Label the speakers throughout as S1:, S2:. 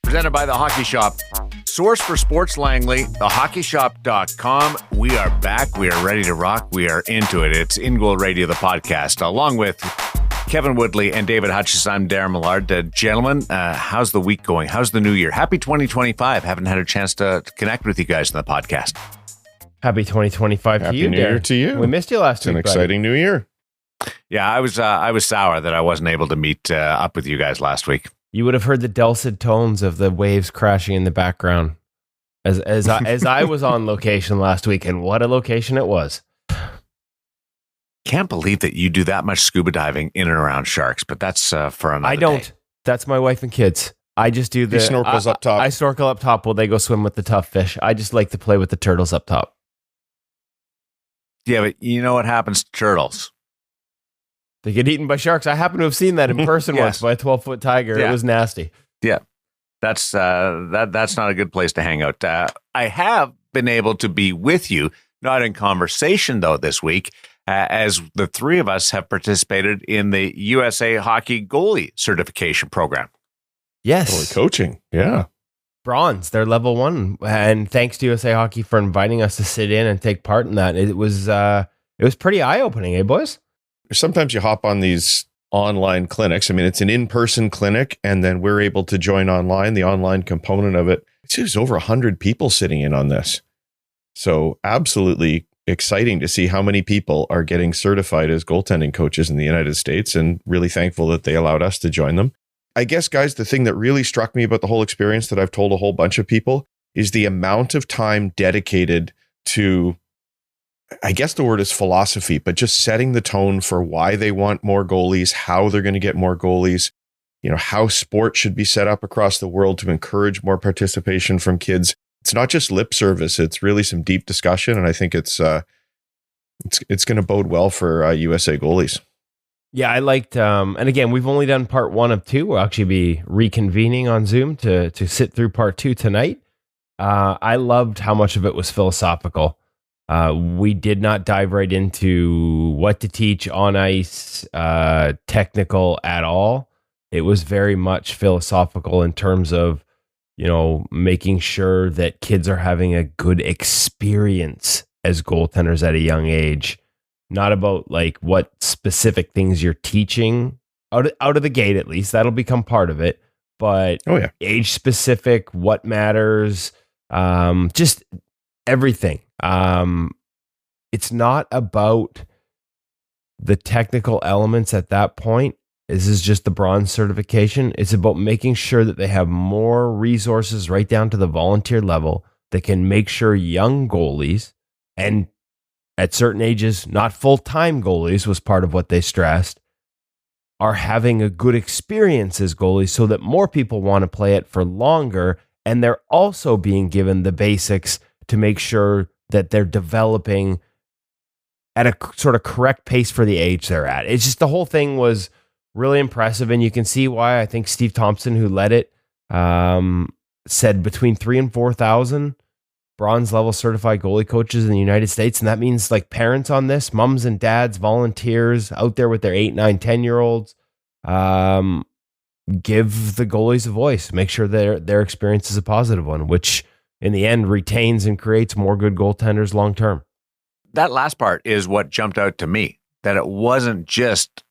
S1: Presented by The Hockey Shop. Source for Sports Langley, thehockeyshop.com. We are back. We are ready to rock. We are into it. It's InGoal Radio, the podcast, along with Kevin Woodley and David Hutch. I'm Darren Millard. Gentlemen, how's the week going? How's the new year? Happy 2025. Haven't had a chance to connect with you guys in the podcast.
S2: Happy 2025
S3: Happy
S2: to you,
S3: New
S2: Darren.
S3: Year to you.
S2: We missed you last
S3: week. It's an exciting new year.
S1: Yeah, I was sour that I wasn't able to meet up with you guys last week.
S2: You would have heard the dulcet tones of the waves crashing in the background as I was on location last week, and what a location it was.
S1: Can't believe that you do that much scuba diving in and around sharks, but that's for another
S2: I don't.
S1: day.
S2: That's my wife and kids. I just do the...
S3: He snorkels up top.
S2: I snorkel up top while they go swim with the tough fish. I just like to play with the turtles up top.
S1: Yeah, but you know what happens to turtles?
S2: They get eaten by sharks. I happen to have seen that in person
S1: Yes.
S2: once by a 12-foot tiger.
S1: Yeah.
S2: It was nasty.
S1: Yeah, that's not a good place to hang out. I have been able to be with you, not in conversation though, this week, as the three of us have participated in the USA Hockey Goalie Certification Program.
S2: Yes.
S3: Totally coaching. Yeah.
S2: Bronze. They're level 1. And thanks to USA Hockey for inviting us to sit in and take part in that. It was pretty eye-opening, eh, boys?
S3: Sometimes you hop on these online clinics. I mean, it's an in-person clinic, and then we're able to join online, the online component of it. There's over 100 people sitting in on this. So absolutely exciting to see how many people are getting certified as goaltending coaches in the United States, and really thankful that they allowed us to join them. I guess, guys, the thing that really struck me about the whole experience that I've told a whole bunch of people is the amount of time dedicated to, I guess the word is philosophy, but just setting the tone for why they want more goalies, how they're going to get more goalies, how sport should be set up across the world to encourage more participation from kids. It's not just lip service. It's really some deep discussion. And I think it's going to bode well for USA goalies.
S2: Yeah, I liked, and again, we've only done part 1 of 2. We'll actually be reconvening on Zoom to sit through part 2 tonight. I loved how much of it was philosophical. We did not dive right into what to teach on ice, technical at all. It was very much philosophical in terms of, making sure that kids are having a good experience as goaltenders at a young age. Not about like what specific things you're teaching out of the gate, at least. That'll become part of it. But age specific, what matters, just everything. It's not about the technical elements at that point. This is just the bronze certification. It's about making sure that they have more resources right down to the volunteer level that can make sure young goalies, and at certain ages, not full-time goalies was part of what they stressed, are having a good experience as goalies so that more people want to play it for longer. And they're also being given the basics to make sure that they're developing at a sort of correct pace for the age they're at. It's just, the whole thing was really impressive. And you can see why. I think Steve Thompson, who led it, said between 3,000 and 4,000 bronze level certified goalie coaches in the United States. And that means like parents on this, moms and dads, volunteers out there with their 8, 9, 10-year-olds. Give the goalies a voice. Make sure their experience is a positive one, which in the end retains and creates more good goaltenders long term.
S1: That last part is what jumped out to me, that it wasn't just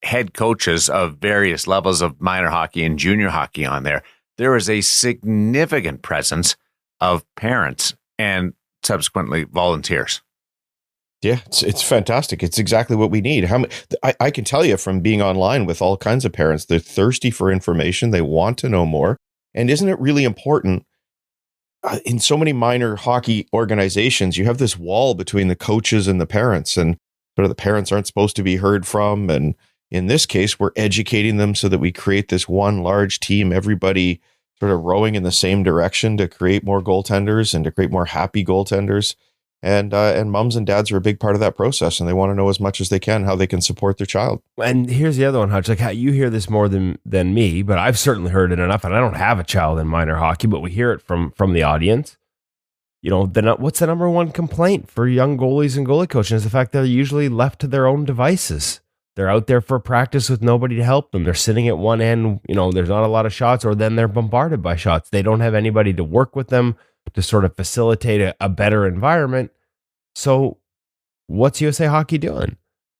S1: head coaches of various levels of minor hockey and junior hockey on there. There was a significant presence of parents and subsequently volunteers.
S3: Yeah, it's fantastic. It's exactly what we need. I can tell you from being online with all kinds of parents, they're thirsty for information. They want to know more. And isn't it really important? In so many minor hockey organizations, you have this wall between the coaches and the parents, and sort of the parents aren't supposed to be heard from. And in this case, we're educating them so that we create this one large team, everybody sort of rowing in the same direction to create more goaltenders and to create more happy goaltenders. And moms and dads are a big part of that process, and they want to know as much as they can how they can support their child.
S2: And here's the other one, Hutch. Like, how you hear this more than me, but I've certainly heard it enough. And I don't have a child in minor hockey, but we hear it from the audience. What's the number one complaint for young goalies and goalie coaching is the fact that they're usually left to their own devices. They're out there for practice with nobody to help them. They're sitting at one end, there's not a lot of shots, or then they're bombarded by shots. They don't have anybody to work with them to sort of facilitate a better environment. So what's USA Hockey doing?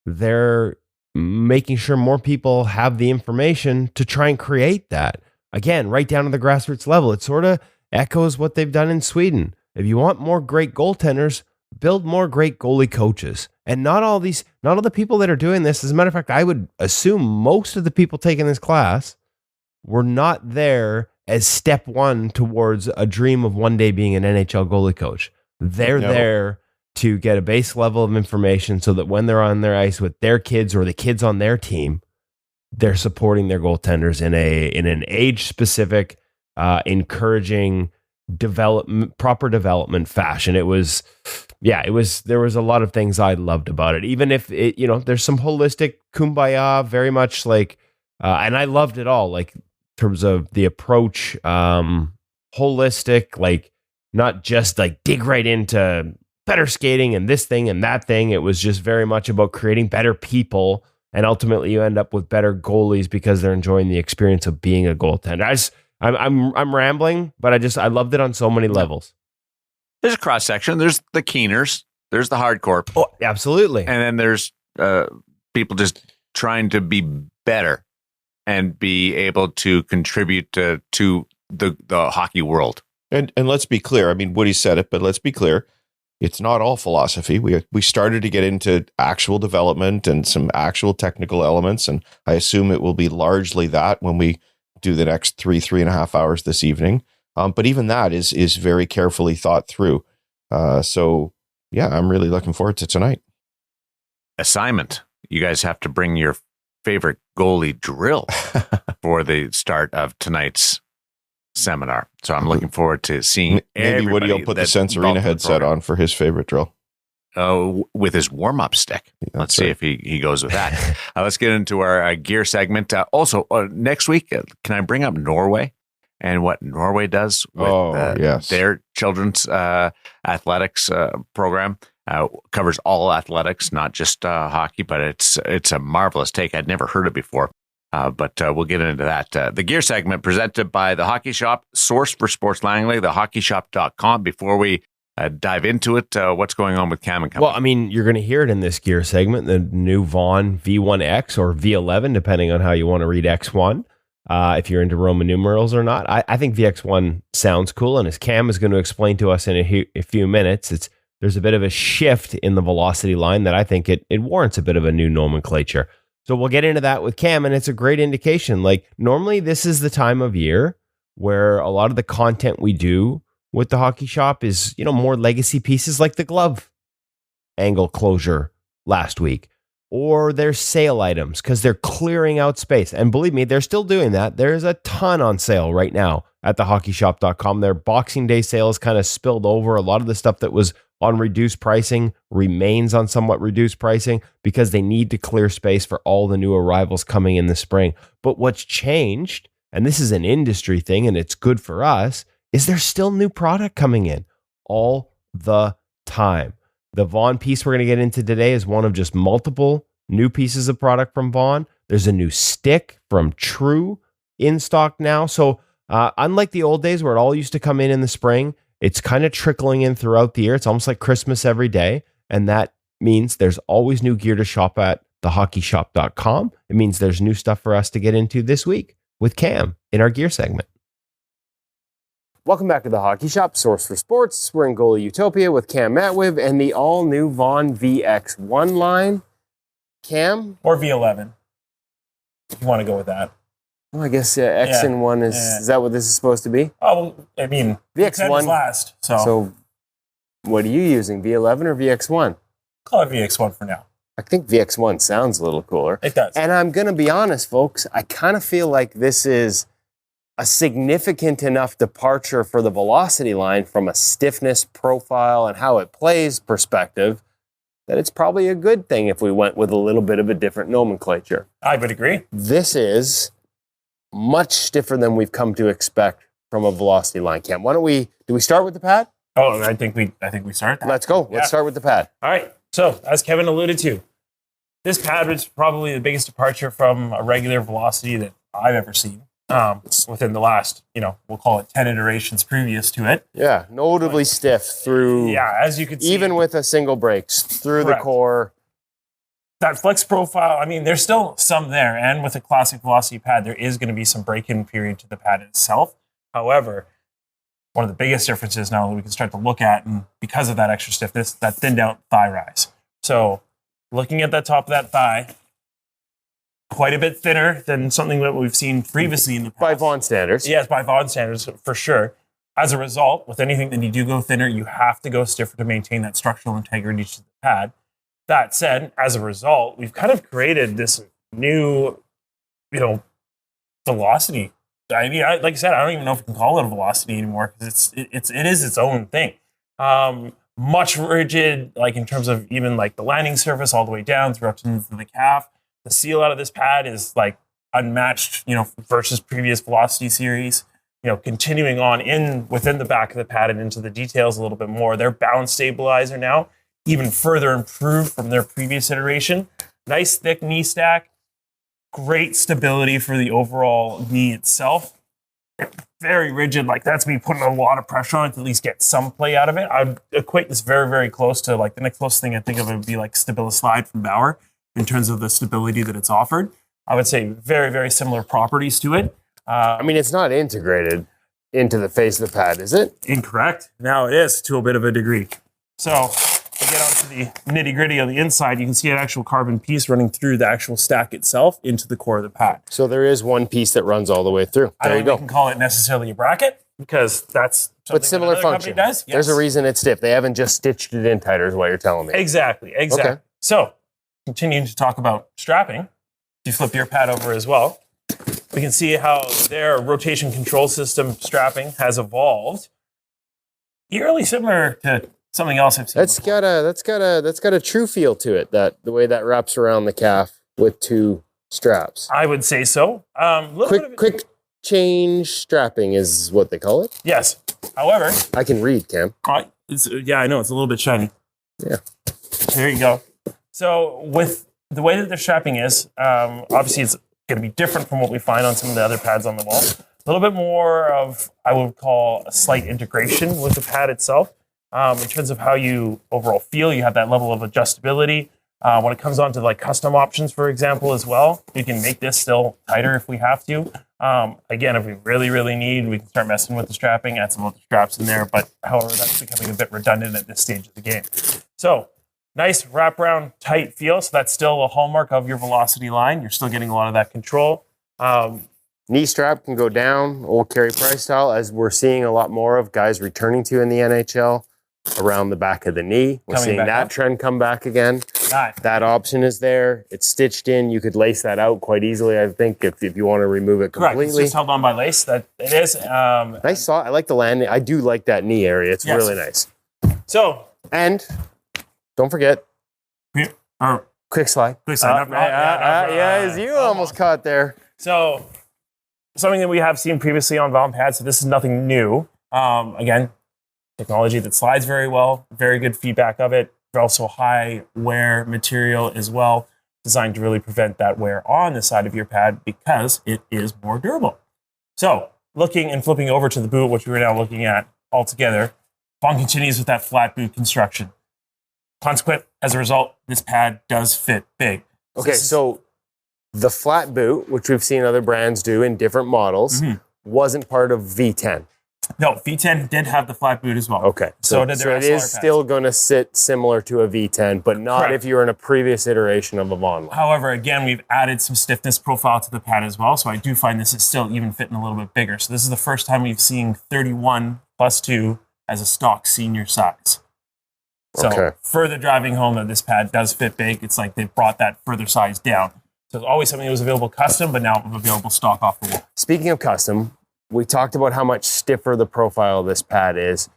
S2: They're making sure more people have the information to try and create that. Again, right down to the grassroots level. It sort of echoes what they've done in Sweden. If you want more great goaltenders, build more great goalie coaches. And not all the people that are doing this, as a matter of fact, I would assume most of the people taking this class were not there as step one towards a dream of one day being an NHL goalie coach. They're there to get a base level of information so that when they're on their ice with their kids or the kids on their team, they're supporting their goaltenders in an age-specific, encouraging proper development fashion. There was a lot of things I loved about it. Even if there's some holistic kumbaya, very much like, and I loved it all, like in terms of the approach, holistic, like not just like dig right into better skating and this thing and that thing. It was just very much about creating better people. And ultimately you end up with better goalies because they're enjoying the experience of being a goaltender. I'm rambling, but I loved it on so many levels.
S1: There's a cross section. There's the keeners. There's the hardcore.
S2: Oh, absolutely.
S1: And then there's people just trying to be better and be able to contribute to the hockey world.
S3: And let's be clear. I mean, Woody said it, but let's be clear. It's not all philosophy. We started to get into actual development and some actual technical elements, and I assume it will be largely that when we do the next 3.5 hours this evening. But even that is very carefully thought through. So yeah, I'm really looking forward to tonight.
S1: Assignment. You guys have to bring your favorite goalie drill for the start of tonight's seminar. So I'm looking forward to seeing
S3: maybe Woody will put the Sensorina headset on for his favorite drill.
S1: With his warm-up stick. Let's see if he goes with that. Let's get into our gear segment. Also, next week, can I bring up Norway and what Norway does with their children's athletics program? Covers all athletics, not just hockey, but it's a marvelous take. I'd never heard it before. But we'll get into that. The gear segment presented by the Hockey Shop, source for Sports Langley, thehockeyshop.com. Before we dive into it, what's going on with Cam and Company?
S2: Well, I mean, you're going to hear it in this gear segment, the new Vaughn V1X or V11, depending on how you want to read X1, if you're into Roman numerals or not. I think VX1 sounds cool, and as Cam is going to explain to us in a few minutes, there's a bit of a shift in the velocity line that I think it warrants a bit of a new nomenclature. So we'll get into that with Cam, and it's a great indication. Like, normally this is the time of year where a lot of the content we do with the Hockey Shop is, more legacy pieces like the glove angle closure last week, or their sale items because they're clearing out space. And believe me, they're still doing that. There's a ton on sale right now at thehockeyshop.com. Their Boxing Day sales kind of spilled over. A lot of the stuff that was on reduced pricing remains on somewhat reduced pricing because they need to clear space for all the new arrivals coming in the spring. But what's changed, and this is an industry thing and it's good for us, is there's still new product coming in all the time. The Vaughn piece we're going to get into today is one of just multiple new pieces of product from Vaughn. There's a new stick from True in stock now. So unlike the old days where it all used to come in the spring, it's kind of trickling in throughout the year. It's almost like Christmas every day. And that means there's always new gear to shop at thehockeyshop.com. It means there's new stuff for us to get into this week with Cam in our gear segment. Welcome back to the Hockey Shop, source for sports. We're in goalie utopia with Cam Matwiv and the all-new Vaughn VX1 line. Cam?
S4: Or V11, if you want to go with that.
S2: Well, I guess X and 1 is that what this is supposed to be?
S4: Oh, well, I mean,
S2: VX1
S4: is last.
S2: So what are you using, V11 or VX1?
S4: Call it VX1 for now.
S2: I think VX1 sounds a little cooler.
S4: It does.
S2: And I'm going to be honest, folks, I kind of feel like this is a significant enough departure for the velocity line from a stiffness profile and how it plays perspective that it's probably a good thing if we went with a little bit of a different nomenclature.
S4: I would agree.
S2: This is much stiffer than we've come to expect from a velocity line, Cam. Do we start with the pad?
S4: Oh, I think we start.
S2: Let's go. Let's start with the pad.
S4: All right. So, as Kevin alluded to, This pad was probably the biggest departure from a regular velocity that I've ever seen within the last, we'll call it 10 iterations previous to it.
S2: Yeah, notably stiff through.
S4: Yeah, as you can see.
S2: Even with a single brakes through
S4: Correct.
S2: the core.
S4: That flex profile, I mean, there's still some there. And with a classic velocity pad, there is going to be some break-in period to the pad itself. However, one of the biggest differences now that we can start to look at, and because of that extra stiffness, that thinned out thigh rise. So looking at the top of that thigh, quite a bit thinner than something that we've seen previously in the past.
S2: By Vaughn standards.
S4: Yes, by Vaughn standards, for sure. As a result, with anything that you do go thinner, you have to go stiffer to maintain that structural integrity to the pad. That said, as a result, we've kind of created this new, velocity. I mean, like I said, I don't even know if we can call it a velocity anymore because it is its own thing. Much rigid, like in terms of even like the landing surface all the way down through up to the calf. The seal out of this pad is like unmatched, versus previous velocity series. Continuing on within the back of the pad and into the details a little bit more. Their balance stabilizer now even further improved from their previous iteration. Nice thick knee stack, great stability for the overall knee itself. Very rigid, like that's me putting a lot of pressure on it to at least get some play out of it. I would equate this very, very close to like the next closest thing I think of would be like Stabilislide from Bauer in terms of the stability that it's offered. I would say very, very similar properties to it.
S2: It's not integrated into the face of the pad, is it?
S4: Incorrect. Now it is to a bit of a degree. So to get onto the nitty gritty on the inside, you can see an actual carbon piece running through the actual stack itself into the core of the pad.
S2: So there is one piece that runs all the way through.
S4: I don't think we can call it necessarily a bracket because that's something
S2: but similar
S4: that another
S2: function.
S4: company does. Yes.
S2: There's a reason it's stiff. They haven't just stitched it in tighter is what you're telling me.
S4: Exactly. Okay. So continuing to talk about strapping, if you flip your pad over as well, we can see how their rotation control system strapping has evolved. Eerily similar to something else I've seen.
S2: That's got a true feel to it. That the way that wraps around the calf with two straps.
S4: I would say so.
S2: Quick change strapping is what they call it.
S4: Yes. However,
S2: I can read, Cam.
S4: I know it's a little bit shiny.
S2: Yeah.
S4: There you go. So with the way that their strapping is, obviously it's going to be different from what we find on some of the other pads on the wall. A little bit more of, I would call, a slight integration with the pad itself. In terms of how you overall feel, you have that level of adjustability. When it comes on to like custom options, for example, as well, we can make this still tighter if we have to. Again, if we really, really need, we can start messing with the strapping, add some other straps in there. But however, that's becoming a bit redundant at this stage of the game. So nice wraparound tight feel. So that's still a hallmark of your velocity line. You're still getting a lot of that control.
S2: Knee strap can go down, old Carey Price style, as we're seeing a lot more of guys returning to in the NHL. Around the back of the knee. We're seeing that trend come back again.
S4: Nice.
S2: That option is there. It's stitched in. You could lace that out quite easily, I think, if you want to remove it completely.
S4: Correct. It's just held on by lace. That it is.
S2: I like the landing. I do like that knee area. It's really nice.
S4: So,
S2: and don't forget, quick slide.
S4: Quick slide.
S2: As you almost caught there.
S4: So, something that we have seen previously on Vaughn pads. So this is nothing new. Again, technology that slides very well, very good feedback of it. Also high wear material as well, designed to really prevent that wear on the side of your pad because it is more durable. So looking and flipping over to the boot, which we were now looking at all together, Vaughn continues with that flat boot construction. Consequent, as a result, this pad does fit big.
S2: Okay, so the flat boot, which we've seen other brands do in different models, wasn't part of V10.
S4: No, V10 did have the flat boot as well.
S2: Okay.
S4: So did their
S2: it is still going to sit similar to a V10, but not if you're in a previous iteration of a Vaughn line.
S4: However, again, we've added some stiffness profile to the pad as well, so I do find this is still even fitting a little bit bigger. So this is the first time we've seen 31 plus 2 as a stock senior size. So further driving home that this pad does fit big, it's like they've brought that further size down. So it's always something that was available custom, but now available stock off the wall.
S2: Speaking of custom, we talked about how much stiffer the profile of this pad is.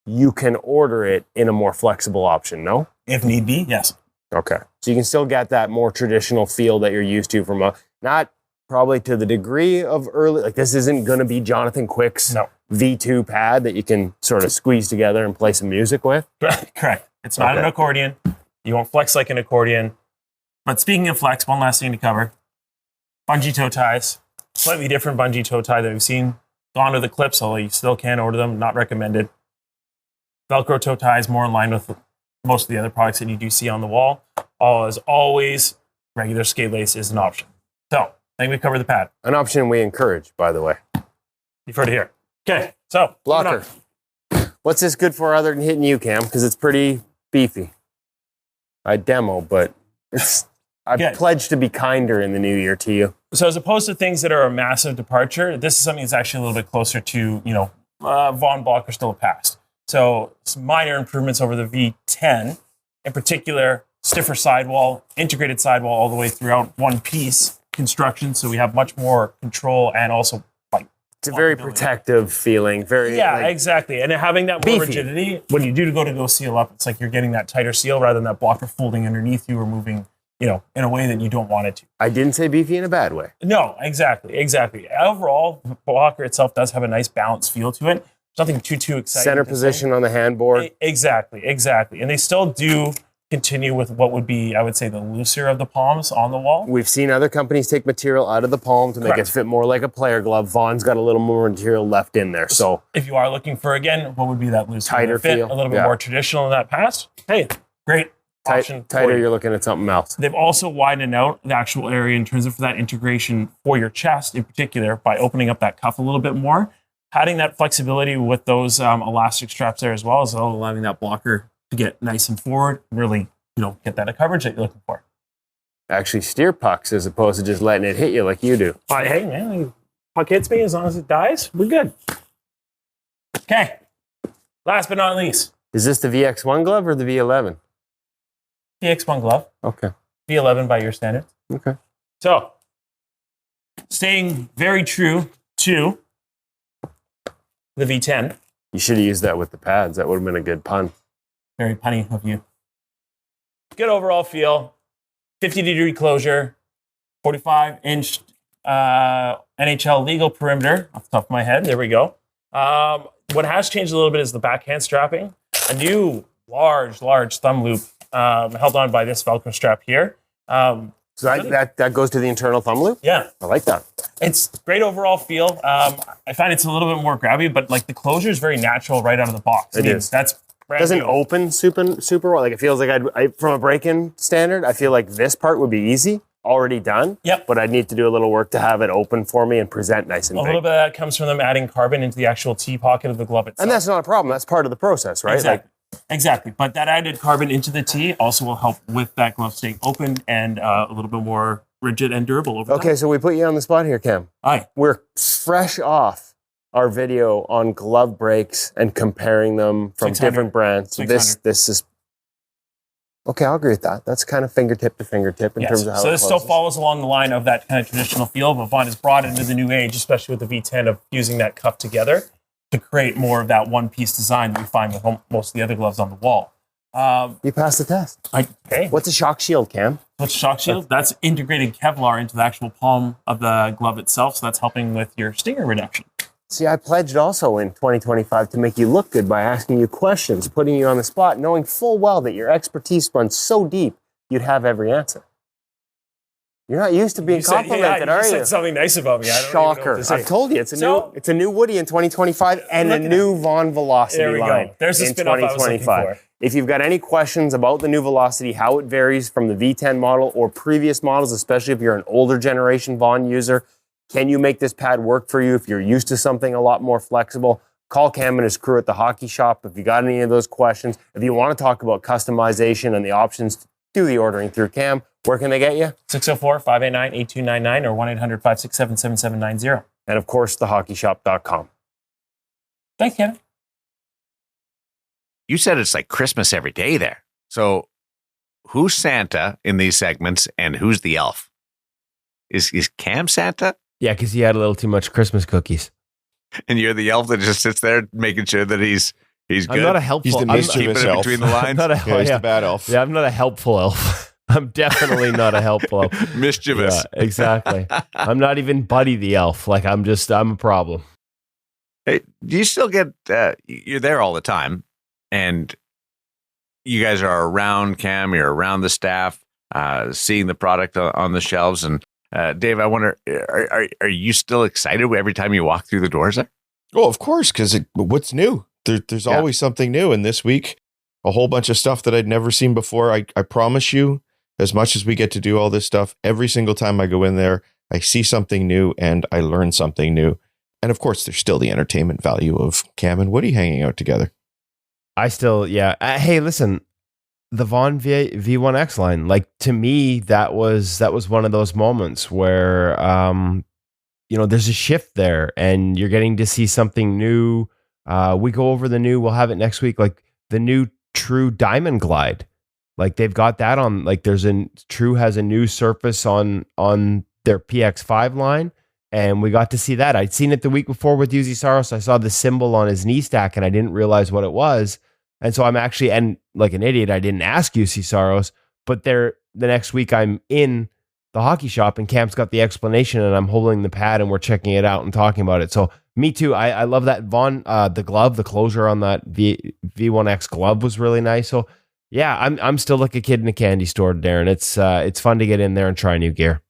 S2: You can order it in a more flexible option, no?
S4: If need be, yes.
S2: Okay. So you can still get that more traditional feel that you're used to from not probably to the degree of early, like this isn't going to be Jonathan Quick's V2 pad that you can sort of squeeze together and play some music with.
S4: Correct. It's not an accordion. You won't flex like an accordion. But speaking of flex, one last thing to cover. Bungee toe ties. Slightly different bungee toe tie that we've seen. Gone to the clips, although you still can order them. Not recommended. Velcro toe ties more in line with most of the other products that you do see on the wall. As always, regular skate lace is an option. So, I think we've covered the pad.
S2: An option we encourage, by the way.
S4: You've heard it here. Okay, so.
S2: Blocker. What's this good for other than hitting you, Cam? Because it's pretty beefy. I demo, but I pledge to be kinder in the new year to you.
S4: So as opposed to things that are a massive departure, this is something that's actually a little bit closer to, Vaughn blocker still a pass. So some minor improvements over the V10, in particular, stiffer sidewall, integrated sidewall all the way throughout one piece construction. So we have much more control and also
S2: it's a very protective feeling.
S4: Exactly. And having that more
S2: beefy
S4: rigidity, when you do go seal up, it's like you're getting that tighter seal rather than that blocker folding underneath you or moving, in a way that you don't want it to.
S2: I didn't say beefy in a bad way.
S4: No, exactly. Overall, the blocker itself does have a nice balanced feel to it. There's nothing too exciting.
S2: Center position on the handboard.
S4: Exactly. And they still do continue with what would be, I would say, the looser of the palms on the wall.
S2: We've seen other companies take material out of the palm to make it fit more like a player glove. Vaughn's got a little more material left in there. So
S4: if you are looking for, again, what would be that looser
S2: tighter
S4: fit,
S2: feel,
S4: a little bit more traditional in that pass, hey, great option.
S2: Tighter, you're looking at something else.
S4: They've also widened out the actual area in terms of that integration for your chest in particular by opening up that cuff a little bit more, adding that flexibility with those elastic straps there as well, allowing that blocker to get nice and forward, really get that coverage that you're looking for.
S2: Actually steer pucks as opposed to just letting it hit you like you do.
S4: Hey, man, puck hits me, as long as it dies, we're good. Okay. Last but not least.
S2: Is this the VX1 glove or the V11?
S4: VX1 glove.
S2: Okay.
S4: V11 by your standards.
S2: Okay.
S4: So, staying very true to the V10.
S2: You should have used that with the pads. That would have been a good pun.
S4: Very punny of you. Good overall feel, 50-degree closure, 45-inch NHL legal perimeter off the top of my head. There we go. What has changed a little bit is the backhand strapping. A new large thumb loop held on by this Velcro strap here.
S2: So that goes to the internal thumb loop?
S4: Yeah.
S2: I like that.
S4: It's great overall feel. I find it's a little bit more grabby, but like the closure is very natural right out of the box.
S2: It is.
S4: That's
S2: doesn't open super well. Like it feels like from a break-in standard, I feel like this part would be easy, already done.
S4: Yep.
S2: But I'd need to do a little work to have it open for me and present nice and big.
S4: A little bit of that comes from them adding carbon into the actual T pocket of the glove itself.
S2: And that's not a problem. That's part of the process, right?
S4: Exactly. But that added carbon into the T also will help with that glove staying open and a little bit more rigid and durable over time.
S2: Okay, so we put you on the spot here, Cam.
S4: Aye.
S2: We're fresh off our video on glove breaks and comparing them from different brands. This is okay. I'll agree with that. That's kind of fingertip to fingertip in terms of how.
S4: So
S2: it
S4: this still follows along the line of that kind of traditional feel, but Vaughn has brought it into the new age, especially with the V10 of fusing that cuff together to create more of that one-piece design that we find with most of the other gloves on the wall.
S2: You passed the test.
S4: Okay.
S2: What's a shock shield, Cam?
S4: What's a shock shield? That's integrated Kevlar into the actual palm of the glove itself, so that's helping with your stinger reduction.
S2: See, I pledged also in 2025 to make you look good by asking you questions, putting you on the spot, knowing full well that your expertise runs so deep, you'd have every answer. You're not used to being complimented, are you?
S4: You said something nice about me. I don't
S2: Shocker.
S4: even know what to say.
S2: I've told you, it's a new Woody in 2025 and a new Vaughn Velocity
S4: there we
S2: line
S4: go. There's the
S2: in
S4: spin-off I was looking for.
S2: If you've got any questions about the new Velocity, how it varies from the V10 model or previous models, especially if you're an older generation Vaughn user, can you make this pad work for you if you're used to something a lot more flexible? Call Cam and his crew at the Hockey Shop if you got any of those questions. If you want to talk about customization and the options to do the ordering through Cam, where can they get you?
S4: 604-589-8299 or 1-800-567-7790.
S2: And of course, thehockeyshop.com.
S4: Thanks, Kevin.
S1: You said it's like Christmas every day there. So who's Santa in these segments and who's the elf? Is Cam Santa?
S2: Yeah, because he had a little too much Christmas cookies.
S1: And you're the elf that just sits there making sure that he's good.
S2: I'm not a helpful.
S3: He's the mischievous elf.
S1: Between the lines.
S3: He's the bad elf.
S2: Yeah, I'm not a helpful elf. I'm definitely not a helpful elf.
S1: Mischievous.
S2: Yeah, exactly. I'm not even Buddy the elf. Like I'm a problem.
S1: Hey, do you still get? You're there all the time, and you guys are around Cam. You're around the staff. seeing the product on the shelves. And Dave, I wonder, are you still excited every time you walk through the doors there?
S3: Oh, of course, because what's new? There's always something new. And this week, a whole bunch of stuff that I'd never seen before. I promise you, as much as we get to do all this stuff, every single time I go in there, I see something new and I learn something new. And of course, there's still the entertainment value of Cam and Woody hanging out together.
S2: Hey, listen, the Vaughn V1X line, like, to me, that was one of those moments where, there's a shift there and you're getting to see something new. We go over the new, we'll have it next week, like the new True Diamond Glide. Like, they've got that on, like, True has a new surface on their PX5 line. And we got to see that. I'd seen it the week before with Yuzi Saros. I saw the symbol on his knee stack and I didn't realize what it was. And so I'm actually, and like an idiot, I didn't ask Yuzi Saros, but the next week I'm in the hockey shop and Cam's got the explanation and I'm holding the pad and we're checking it out and talking about it. So me too. I love that. Vaughn, the glove, the closure on that V1X glove was really nice. So yeah, I'm still like a kid in a candy store, Darren. It's fun to get in there and try new gear.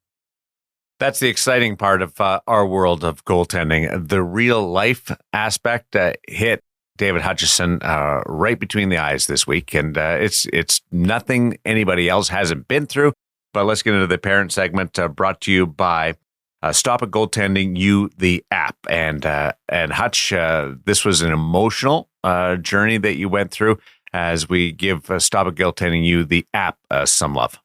S1: That's the exciting part of our world of goaltending. The real life aspect hit David Hutchison right between the eyes this week. And it's nothing anybody else hasn't been through. But let's get into the parent segment brought to you by Stop It Goaltending You, the app. And Hutch, this was an emotional journey that you went through as we give Stop It Goaltending You, the app, some love.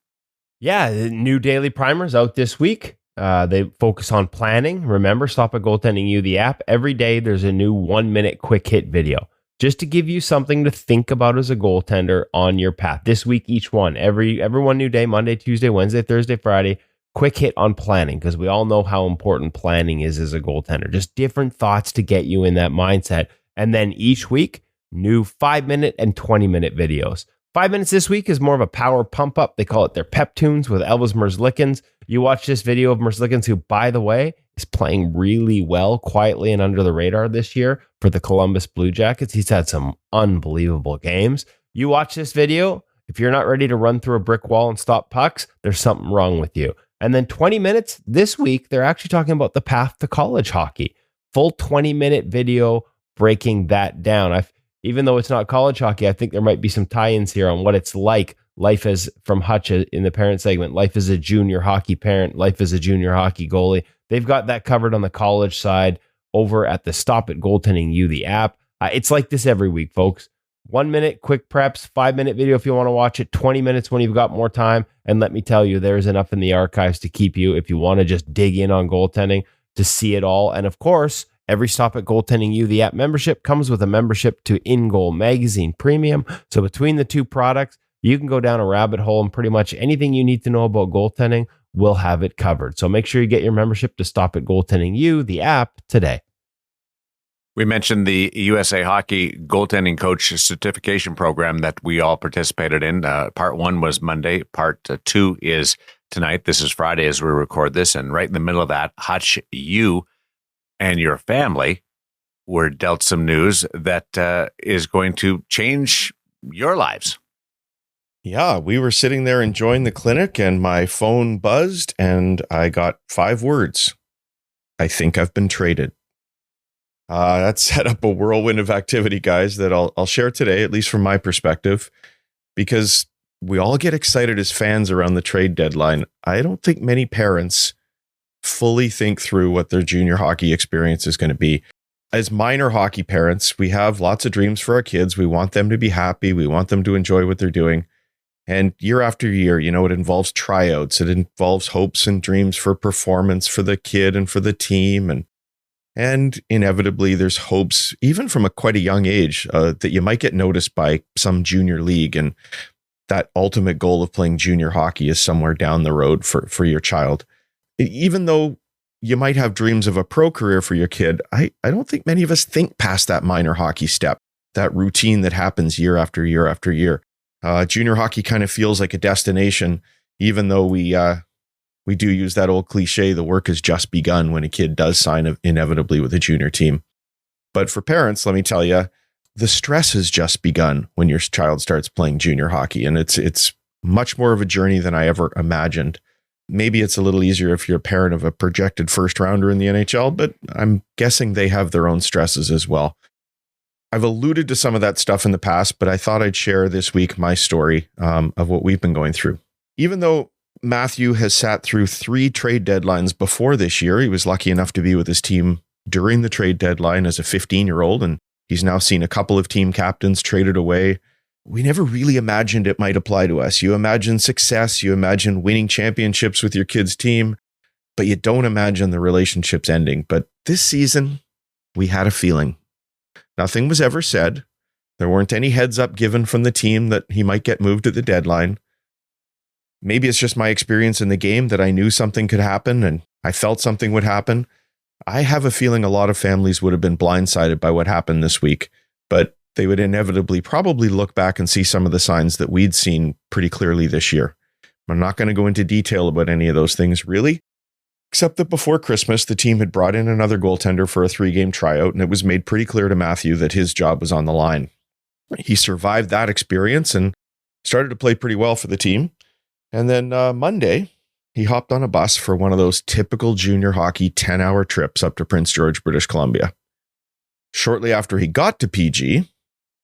S2: Yeah, the new daily primers out this week. They focus on planning. Remember, Stop It Goaltending You, the app. Every day there's a new 1-minute quick hit video just to give you something to think about as a goaltender on your path. This week, each one. Every one new day, Monday, Tuesday, Wednesday, Thursday, Friday. Quick hit on planning, because we all know how important planning is as a goaltender. Just different thoughts to get you in that mindset. And then each week, new 5-minute and 20-minute videos. 5 minutes this week is more of a power pump up. They call it their pep tunes with Elvis Merzlikins. You watch this video of Merzlikins, who, by the way, is playing really well, quietly and under the radar this year for the Columbus Blue Jackets. He's had some unbelievable games. You watch this video, if you're not ready to run through a brick wall and stop pucks, there's something wrong with you. And then 20 minutes this week, they're actually talking about the path to college hockey. Full 20-minute video breaking that down. Even though it's not college hockey, I think there might be some tie-ins here on what it's like. Life as, from Hutch in the parent segment, life as a junior hockey parent, life as a junior hockey goalie. They've got that covered on the college side over at the Stop It Goaltending You, the app. It's like this every week, folks. 1 minute quick preps, 5-minute video if you want to watch it, 20 minutes when you've got more time. And let me tell you, there's enough in the archives to keep you, if you want to just dig in on goaltending, to see it all. And of course, every Stop It Goaltending You, the app membership comes with a membership to InGoal Magazine Premium. So between the two products, you can go down a rabbit hole, and pretty much anything you need to know about goaltending, we'll have it covered. So make sure you get your membership to Stop It Goaltending You, the app, today.
S1: We mentioned the USA Hockey Goaltending Coach Certification Program that we all participated in. Part 1 was Monday. Part 2 is tonight. This is Friday as we record this. And right in the middle of that, Hutch, you and your family were dealt some news that is going to change your lives.
S3: Yeah, we were sitting there enjoying the clinic and my phone buzzed and I got 5 words. I think I've been traded. That set up a whirlwind of activity, guys, that I'll share today, at least from my perspective, because we all get excited as fans around the trade deadline. I don't think many parents fully think through what their junior hockey experience is going to be. As minor hockey parents, we have lots of dreams for our kids. We want them to be happy. We want them to enjoy what they're doing. And year after year, you know, it involves tryouts. It involves hopes and dreams for performance for the kid and for the team. And inevitably, there's hopes, even from quite a young age, that you might get noticed by some junior league. And that ultimate goal of playing junior hockey is somewhere down the road for your child. Even though you might have dreams of a pro career for your kid, I don't think many of us think past that minor hockey step, that routine that happens year after year after year. Junior hockey kind of feels like a destination, even though we do use that old cliche, the work has just begun, when a kid does sign inevitably with a junior team. But for parents, let me tell you, the stress has just begun when your child starts playing junior hockey. And it's much more of a journey than I ever imagined. Maybe it's a little easier if you're a parent of a projected first rounder in the NHL, but I'm guessing they have their own stresses as well. I've alluded to some of that stuff in the past, but I thought I'd share this week my story of what we've been going through. Even though Matthew has sat through 3 trade deadlines before this year, he was lucky enough to be with his team during the trade deadline as a 15-year-old, and he's now seen a couple of team captains traded away. We never really imagined it might apply to us. You imagine success, you imagine winning championships with your kid's team, but you don't imagine the relationships ending. But this season, we had a feeling. Nothing was ever said. There weren't any heads up given from the team that he might get moved at the deadline. Maybe it's just my experience in the game that I knew something could happen and I felt something would happen. I have a feeling a lot of families would have been blindsided by what happened this week, but they would inevitably probably look back and see some of the signs that we'd seen pretty clearly this year. I'm not going to go into detail about any of those things really, except that before Christmas, the team had brought in another goaltender for a 3-game tryout, and it was made pretty clear to Matthew that his job was on the line. He survived that experience and started to play pretty well for the team. And then Monday, he hopped on a bus for one of those typical junior hockey 10-hour trips up to Prince George, British Columbia. Shortly after he got to PG,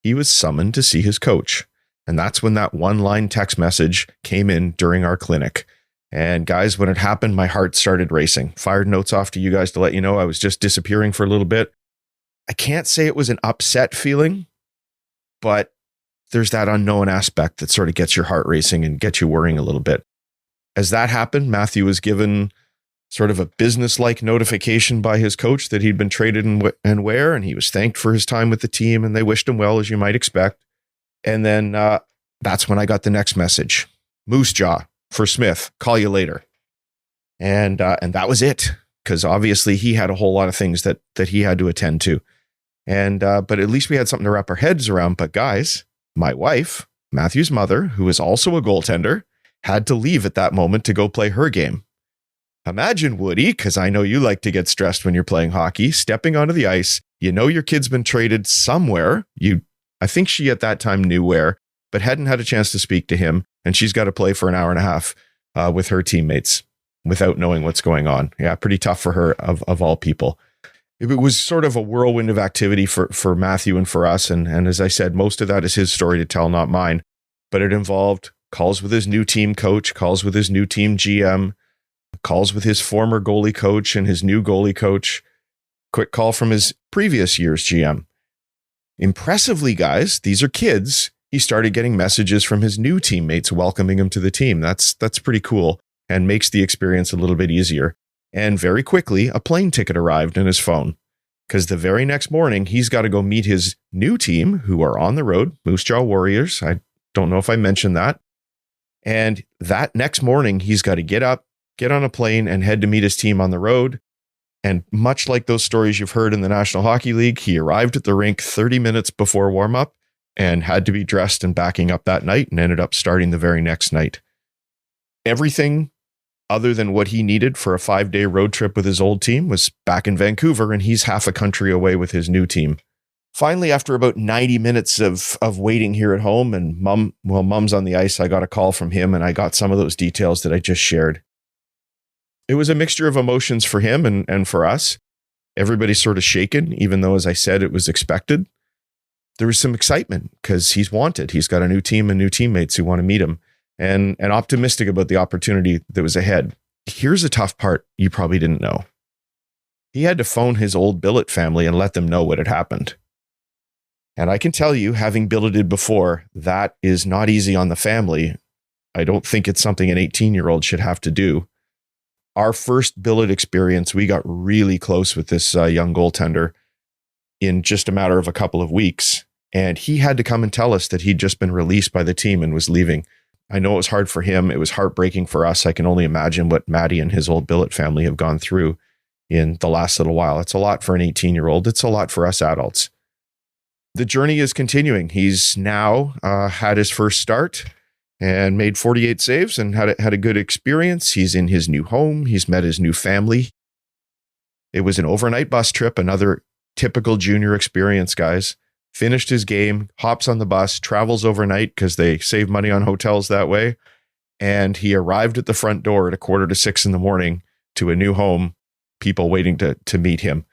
S3: he was summoned to see his coach. And that's when that one-line text message came in during our clinic. And guys, when it happened, my heart started racing. Fired notes off to you guys to let you know I was just disappearing for a little bit. I can't say it was an upset feeling, but there's that unknown aspect that sort of gets your heart racing and gets you worrying a little bit. As that happened, Matthew was given sort of a business-like notification by his coach that he'd been traded and where, and he was thanked for his time with the team, and they wished him well, as you might expect. And then that's when I got the next message. Moose Jaw for Smith, call you later. And that was it, because obviously he had a whole lot of things that he had to attend to. And but at least we had something to wrap our heads around. But guys, my wife, Matthew's mother, who is also a goaltender, had to leave at that moment to go play her game. Imagine, Woody, because I know you like to get stressed when you're playing hockey, stepping onto the ice. You know your kid's been traded somewhere. I think she at that time knew where, but hadn't had a chance to speak to him. And she's got to play for an hour and a half with her teammates without knowing what's going on. Yeah, pretty tough for her, of all people. It was sort of a whirlwind of activity for Matthew and for us. And as I said, most of that is his story to tell, not mine. But it involved calls with his new team coach, calls with his new team GM, calls with his former goalie coach and his new goalie coach, quick call from his previous year's GM. Impressively, guys, these are kids. He started getting messages from his new teammates welcoming him to the team. That's pretty cool and makes the experience a little bit easier. And very quickly, a plane ticket arrived in his phone, because the very next morning, he's got to go meet his new team who are on the road, Moose Jaw Warriors. I don't know if I mentioned that. And that next morning, he's got to get up, get on a plane, and head to meet his team on the road. And much like those stories you've heard in the National Hockey League, he arrived at the rink 30 minutes before warm-up and had to be dressed and backing up that night and ended up starting the very next night. Everything other than what he needed for a 5-day road trip with his old team was back in Vancouver, and he's half a country away with his new team. Finally, after about 90 minutes of waiting here at home and Mom's on the ice, I got a call from him and I got some of those details that I just shared. It was a mixture of emotions for him and for us. Everybody's sort of shaken, even though, as I said, it was expected. There was some excitement because he's wanted. He's got a new team and new teammates who want to meet him, and optimistic about the opportunity that was ahead. Here's a tough part you probably didn't know. He had to phone his old billet family and let them know what had happened. And I can tell you, having billeted before, that is not easy on the family. I don't think it's something an 18-year-old should have to do. Our first billet experience, we got really close with this young goaltender in just a matter of a couple of weeks. And he had to come and tell us that he'd just been released by the team and was leaving. I know it was hard for him. It was heartbreaking for us. I can only imagine what Maddie and his old billet family have gone through in the last little while. It's a lot for an 18-year-old. It's a lot for us adults. The journey is continuing. He's now had his first start and made 48 saves and had a good experience. He's in his new home. He's met his new family. It was an overnight bus trip, another typical junior experience, guys. finished his game, hops on the bus, travels overnight because they save money on hotels that way. And he arrived at the front door at 5:45 in the morning to a new home, people waiting to meet him.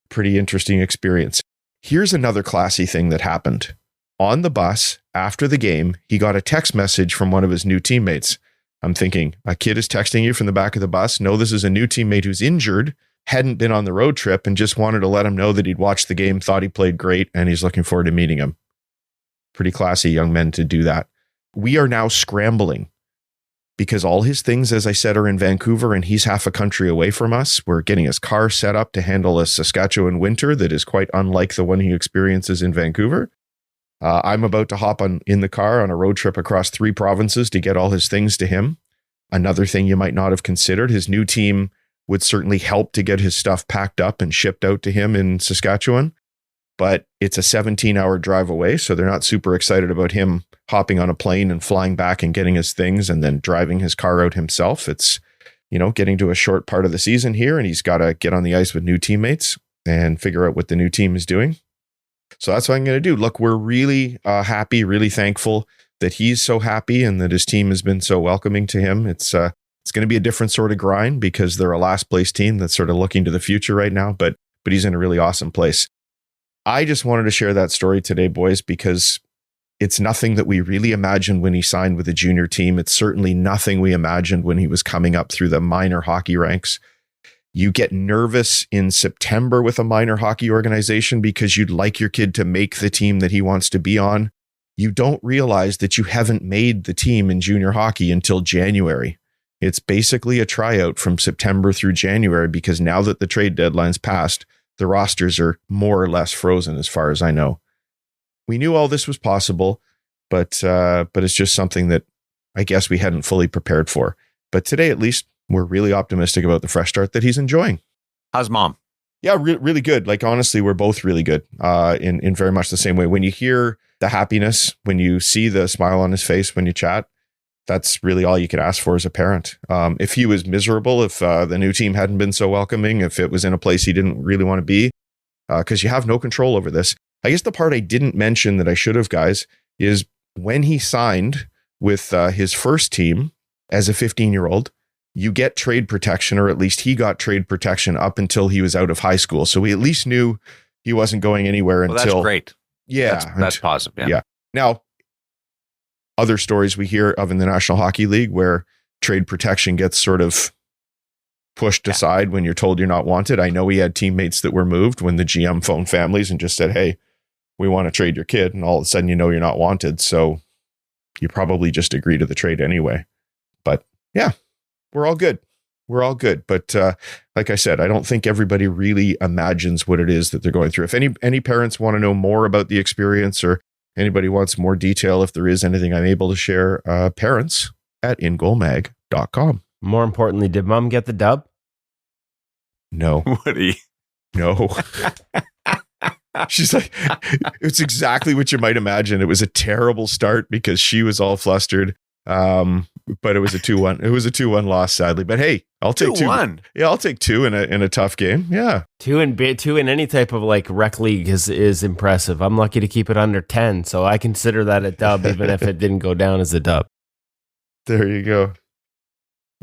S3: Pretty interesting experience. Here's another classy thing that happened. On the bus, after the game, he got a text message from one of his new teammates. I'm thinking, a kid is texting you from the back of the bus? No, this is a new teammate who's injured, hadn't been on the road trip, and just wanted to let him know that he'd watched the game, thought he played great, and he's looking forward to meeting him. Pretty classy young men to do that. We are now scrambling because all his things, as I said, are in Vancouver, and he's half a country away from us. We're getting his car set up to handle a Saskatchewan winter that is quite unlike the one he experiences in Vancouver. I'm about to hop in the car on a road trip across 3 provinces to get all his things to him. Another thing you might not have considered, his new team would certainly help to get his stuff packed up and shipped out to him in Saskatchewan. But it's a 17-hour drive away, so they're not super excited about him hopping on a plane and flying back and getting his things and then driving his car out himself. It's, getting to a short part of the season here, and he's got to get on the ice with new teammates and figure out what the new team is doing. So that's what I'm going to do. Look, we're really happy, really thankful that he's so happy and that his team has been so welcoming to him. It's going to be a different sort of grind because they're a last place team that's sort of looking to the future right now, but he's in a really awesome place. I just wanted to share that story today, boys, because it's nothing that we really imagined when he signed with the junior team. It's certainly nothing we imagined when he was coming up through the minor hockey ranks. You get nervous in September with a minor hockey organization because you'd like your kid to make the team that he wants to be on. You don't realize that you haven't made the team in junior hockey until January. It's basically a tryout from September through January because now that the trade deadline's passed, the rosters are more or less frozen as far as I know. We knew all this was possible, but it's just something that I guess we hadn't fully prepared for. But today, at least, we're really optimistic about the fresh start that he's enjoying.
S1: How's mom?
S3: Yeah, really good. Like, honestly, we're both really good in very much the same way. When you hear the happiness, when you see the smile on his face, when you chat, that's really all you could ask for as a parent. If he was miserable, if the new team hadn't been so welcoming, if it was in a place he didn't really want to be, because you have no control over this. I guess the part I didn't mention that I should have, guys, is when he signed with his first team as a 15-year-old, you get trade protection, or at least he got trade protection up until he was out of high school. So we at least knew he wasn't going anywhere until...
S1: That's great.
S3: Yeah.
S1: That's positive.
S3: Yeah. Now, other stories we hear of in the National Hockey League where trade protection gets sort of pushed aside when you're told you're not wanted. I know he had teammates that were moved when the GM phoned families and just said, hey, we want to trade your kid. And all of a sudden, you're not wanted. So you probably just agree to the trade anyway. But yeah, we're all good. We're all good. But like I said, I don't think everybody really imagines what it is that they're going through. If any parents want to know more about the experience, or anybody wants more detail, if there is anything I'm able to share, parents at InGoalMag.com.
S2: More importantly, did mom get the dub?
S3: No.
S1: Woody.
S3: No. She's like, it's exactly what you might imagine. It was a terrible start because she was all flustered. But it was a 2-1. It was a 2-1 loss, sadly. But hey, I'll take 2-1. Yeah, I'll take 2 in a tough game. Yeah.
S2: 2 in any type of like rec league is impressive. I'm lucky to keep it under 10, so I consider that a dub, even if it didn't go down as a dub.
S3: There you go.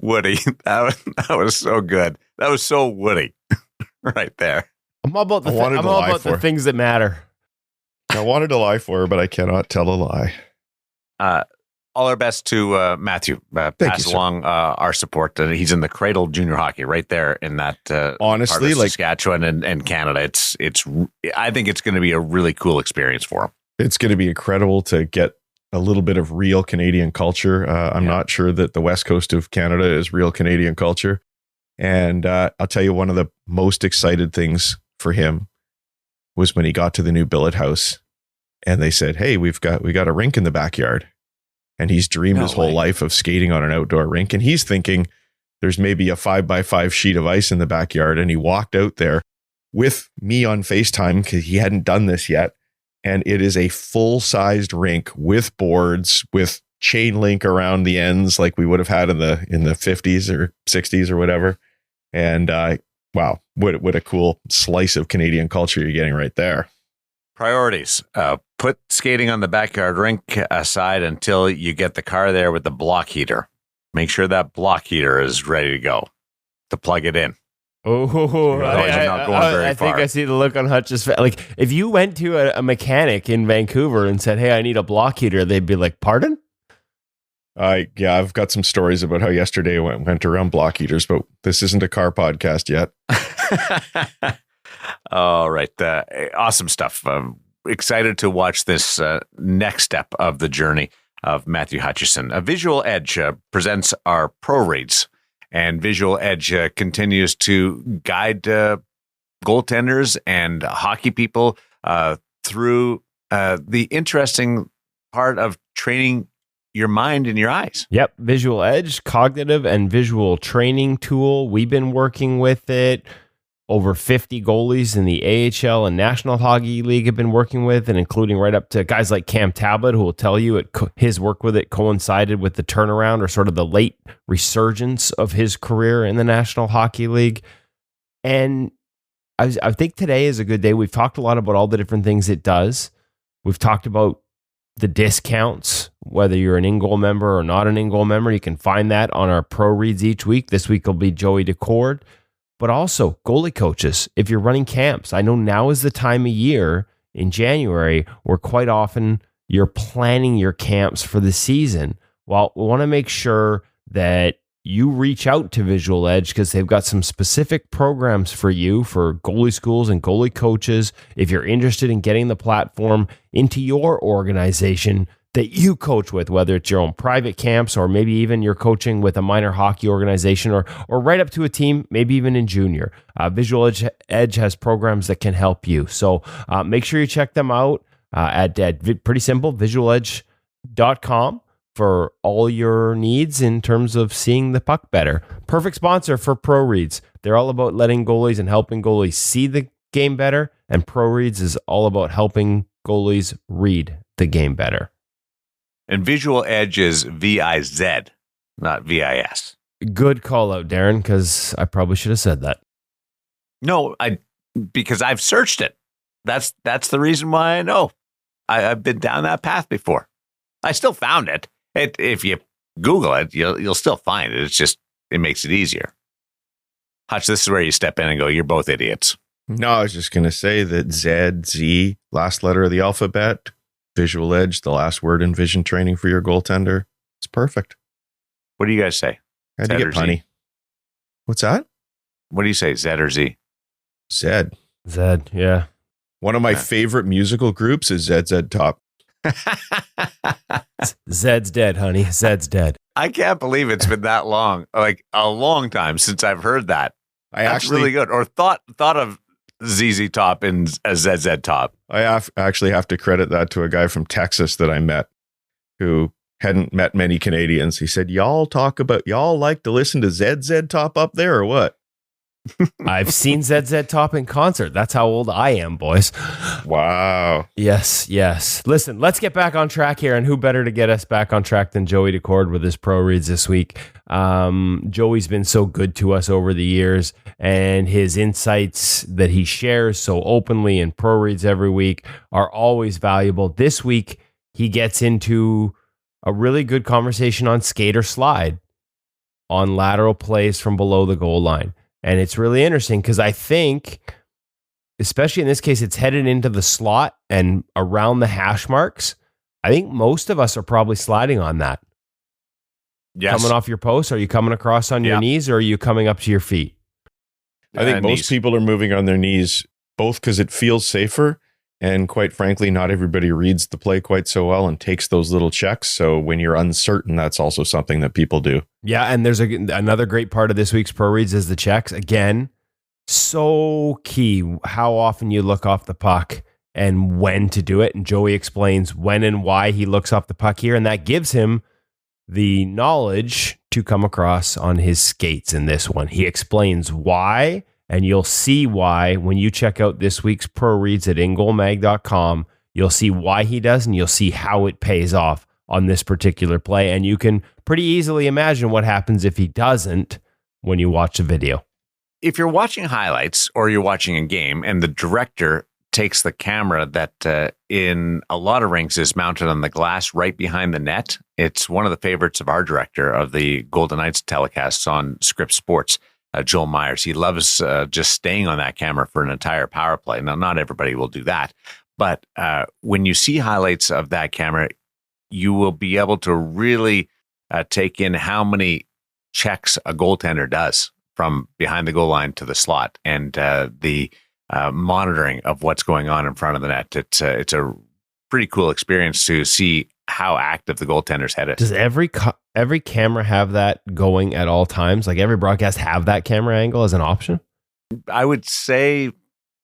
S1: Woody, that was so good. That was so Woody right there.
S2: I'm all about the things that matter.
S3: I wanted to lie for her, but I cannot tell a lie.
S1: All our best to Matthew. Pass along our support. He's in the cradle of junior hockey right there in that
S3: honestly,
S1: part of
S3: like
S1: Saskatchewan and Canada. It's I think it's going to be a really cool experience for him.
S3: It's going to be incredible to get a little bit of real Canadian culture. I'm not sure that the west coast of Canada is real Canadian culture. And I'll tell you, one of the most excited things for him was when he got to the new billet house and they said, hey, we got a rink in the backyard. And he's dreamed his whole life of skating on an outdoor rink. And he's thinking there's maybe a 5x5 sheet of ice in the backyard. And he walked out there with me on FaceTime because he hadn't done this yet. And it is a full-sized rink with boards, with chain link around the ends like we would have had in the 50s or 60s or whatever. And wow, what a cool slice of Canadian culture you're getting right there.
S1: Priorities. Put skating on the backyard rink aside until you get the car there with the block heater. Make sure that block heater is ready to go to plug it in.
S2: Oh, I think I see the look on Hutch's face. Like, if you went to a mechanic in Vancouver and said, "Hey, I need a block heater," they'd be like, "Pardon?"
S3: I've got some stories about how yesterday I went around block heaters, but this isn't a car podcast yet.
S1: All right. Awesome stuff. Excited to watch this next step of the journey of Matthew Hutchison. Visual Edge presents our ProReads, and Visual Edge continues to guide goaltenders and hockey people through the interesting part of training your mind and your eyes.
S2: Yep. Visual Edge, cognitive and visual training tool. We've been working with it. Over 50 goalies in the AHL and National Hockey League have been working with, and including right up to guys like Cam Talbot, who will tell you his work with it coincided with the turnaround or sort of the late resurgence of his career in the National Hockey League. And I think today is a good day. We've talked a lot about all the different things it does. We've talked about the discounts, whether you're an InGoal member or not an InGoal member. You can find that on our ProReads each week. This week will be Joey Daccord. But also goalie coaches, if you're running camps, I know now is the time of year in January where quite often you're planning your camps for the season. Well, we want to make sure that you reach out to Visual Edge because they've got some specific programs for you for goalie schools and goalie coaches. If you're interested in getting the platform into your organization that you coach with, whether it's your own private camps or maybe even you're coaching with a minor hockey organization or right up to a team, maybe even in junior. Visual Edge has programs that can help you. So make sure you check them out at pretty simple, visualedge.com for all your needs in terms of seeing the puck better. Perfect sponsor for ProReads. They're all about letting goalies and helping goalies see the game better, and ProReads is all about helping goalies read the game better.
S1: And Visual Edge is VIZ, not VIS.
S2: Good call out, Darren, because I probably should have said that.
S1: No, because I've searched it. That's the reason why I know. I've been down that path before. I still found it. If you Google it, you'll still find it. It's just, it makes it easier. Hutch, this is where you step in and go, you're both idiots.
S3: No, I was just going to say that Z, last letter of the alphabet, Visual Edge, the last word in vision training for your goaltender. It's perfect.
S1: What do you guys say?
S3: Had to get punny. What's that?
S1: What do you say, Z or Z?
S3: Zed.
S2: Zed, yeah.
S3: One of my favorite musical groups is ZZ Top.
S2: Zed's dead, honey. Zed's dead.
S1: I can't believe it's been that long, like a long time since I've heard that. That's really good. Or thought of ZZ Top and ZZ Top.
S3: I actually have to credit that to a guy from Texas that I met who hadn't met many Canadians. He said, y'all like to listen to ZZ Top up there or what?
S2: I've seen ZZ Top in concert. That's how old I am, boys.
S3: Wow.
S2: Yes. Listen, let's get back on track here. And who better to get us back on track than Joey Daccord with his ProReads this week? Joey's been so good to us over the years, and his insights that he shares so openly in ProReads every week are always valuable. This week, he gets into a really good conversation on skate or slide, on lateral plays from below the goal line. And it's really interesting because I think, especially in this case, it's headed into the slot and around the hash marks. I think most of us are probably sliding on that.
S1: Yes.
S2: Coming off your post, are you coming across on your knees or are you coming up to your feet?
S3: I think most people are moving on their knees, both because it feels safer and quite frankly, not everybody reads the play quite so well and takes those little checks. So when you're uncertain, that's also something that people do. Yeah,
S2: and there's another great part of this week's ProReads is the checks. Again, so key how often you look off the puck and when to do it. And Joey explains when and why he looks off the puck here, and that gives him the knowledge to come across on his skates in this one. He explains why, and you'll see why when you check out this week's ProReads at ingoalmag.com. You'll see why he does, and you'll see how it pays off on this particular play. And you can pretty easily imagine what happens if he doesn't when you watch the video.
S1: If you're watching highlights or you're watching a game and the director takes the camera that in a lot of rinks is mounted on the glass right behind the net. It's one of the favorites of our director of the Golden Knights telecasts on Scripps Sports, Joel Myers. He loves just staying on that camera for an entire power play. Now, not everybody will do that, but when you see highlights of that camera, you will be able to really take in how many checks a goaltender does from behind the goal line to the slot, and the monitoring of what's going on in front of the net. It's a pretty cool experience to see how active the goaltender's head is.
S2: Does every camera have that going at all times? Like every broadcast have that camera angle as an option?
S1: I would say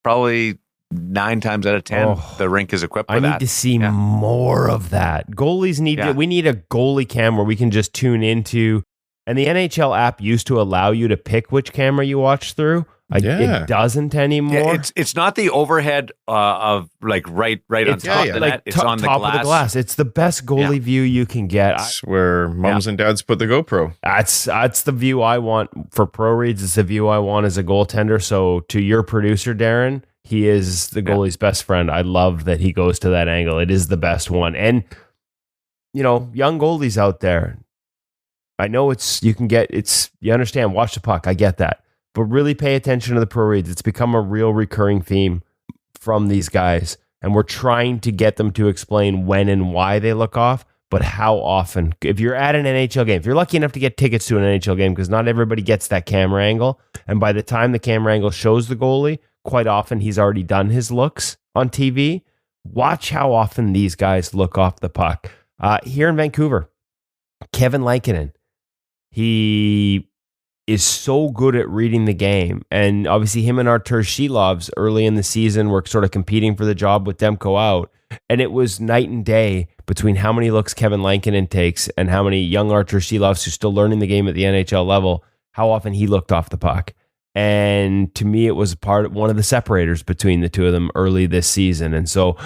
S1: probably 9 times out of 10, the rink is equipped with that.
S2: I need to see more of that. Goalies need we need a goalie cam where we can just tune into, and the NHL app used to allow you to pick which camera you watch through. It doesn't anymore.
S1: Yeah, it's not the overhead of like right on top of the net. It's on the
S2: top
S1: glass.
S2: Of the glass. It's the best goalie view you can get.
S3: That's where moms and dads put the GoPro.
S2: That's the view I want for ProReads. It's the view I want as a goaltender. So to your producer, Darren, he is the goalie's best friend. I love that he goes to that angle. It is the best one. And, young goalies out there, I know you understand, watch the puck. I get that. But really pay attention to the ProReads. It's become a real recurring theme from these guys. And we're trying to get them to explain when and why they look off, but how often. If you're at an NHL game, if you're lucky enough to get tickets to an NHL game, because not everybody gets that camera angle, and by the time the camera angle shows the goalie, quite often he's already done his looks on TV. Watch how often these guys look off the puck. Here in Vancouver, Kevin Lankinen, he is so good at reading the game. And obviously him and Artur Shilovs early in the season were sort of competing for the job with Demko out. And it was night and day between how many looks Kevin Lankinen takes and how many young Artur Shilovs who's still learning the game at the NHL level, how often he looked off the puck. And to me, it was one of the separators between the two of them early this season. And so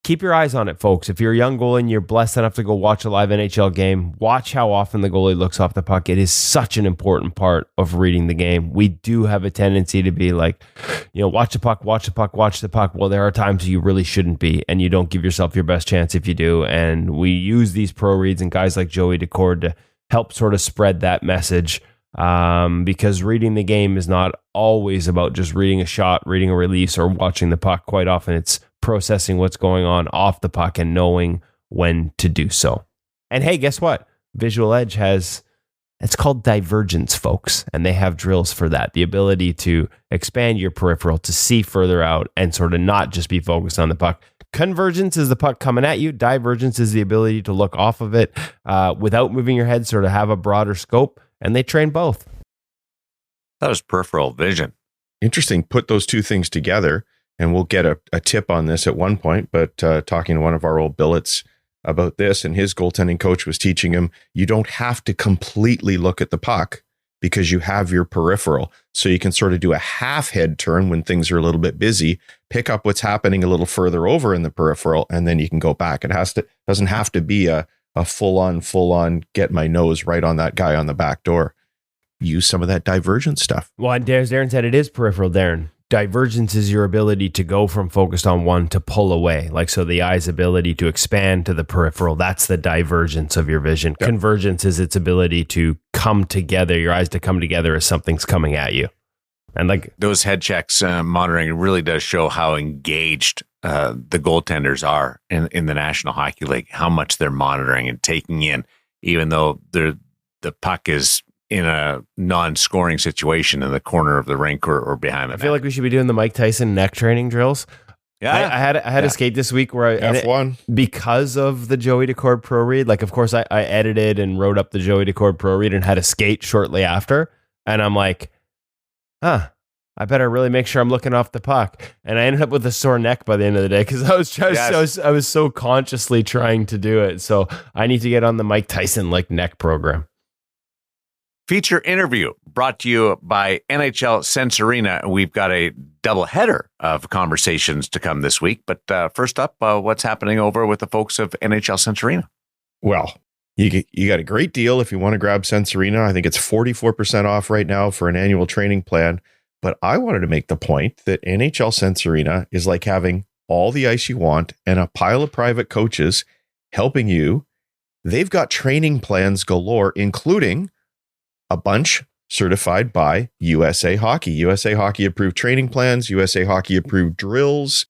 S2: keep your eyes on it, folks. If you're a young goalie and you're blessed enough to go watch a live NHL game, watch how often the goalie looks off the puck. It is such an important part of reading the game. We do have a tendency to be like, watch the puck, watch the puck, watch the puck. Well, there are times you really shouldn't be, and you don't give yourself your best chance if you do. And we use these ProReads and guys like Joey Daccord to help sort of spread that message, because reading the game is not always about just reading a shot, reading a release, or watching the puck. Quite often it's processing what's going on off the puck and knowing when to do so. And hey, guess what? Visual Edge it's called divergence, folks, and they have drills for that. The ability to expand your peripheral, to see further out and sort of not just be focused on the puck. Convergence is the puck coming at you. Divergence is the ability to look off of it without moving your head, sort of have a broader scope, and they train both.
S1: That was peripheral vision.
S3: Interesting. Put those two things together. And we'll get a tip on this at one point, but talking to one of our old billets about this, and his goaltending coach was teaching him, you don't have to completely look at the puck because you have your peripheral. So you can sort of do a half head turn when things are a little bit busy, pick up what's happening a little further over in the peripheral, and then you can go back. It doesn't have to be a full on, get my nose right on that guy on the back door. Use some of that divergent stuff.
S2: Well, and Darren said it is peripheral, Darren. Divergence is your ability to go from focused on one to pull away. So the eye's ability to expand to the peripheral, that's the divergence of your vision. Yep. Convergence is its ability to come together, your eyes to come together as something's coming at you. And
S1: those head checks monitoring really does show how engaged the goaltenders are in the National Hockey League, how much they're monitoring and taking in, even though the puck is in a non-scoring situation in the corner of the rink or behind the net.
S2: I feel like we should be doing the Mike Tyson neck training drills. Yeah, I had a skate this week where
S3: F1
S2: because of the Joey Daccord ProRead. Of course, I edited and wrote up the Joey Daccord ProRead and had a skate shortly after, and I'm like, I better really make sure I'm looking off the puck. And I ended up with a sore neck by the end of the day because I was so consciously trying to do it. So I need to get on the Mike Tyson neck program.
S1: Feature interview brought to you by NHL Sense Arena. We've got a double header of conversations to come this week. But first up, what's happening over with the folks of NHL Sense Arena?
S3: Well, you got a great deal if you want to grab Sense Arena. I think it's 44% off right now for an annual training plan. But I wanted to make the point that NHL Sense Arena is like having all the ice you want and a pile of private coaches helping you. They've got training plans galore, including a bunch certified by USA Hockey. USA Hockey approved training plans, USA Hockey approved drills.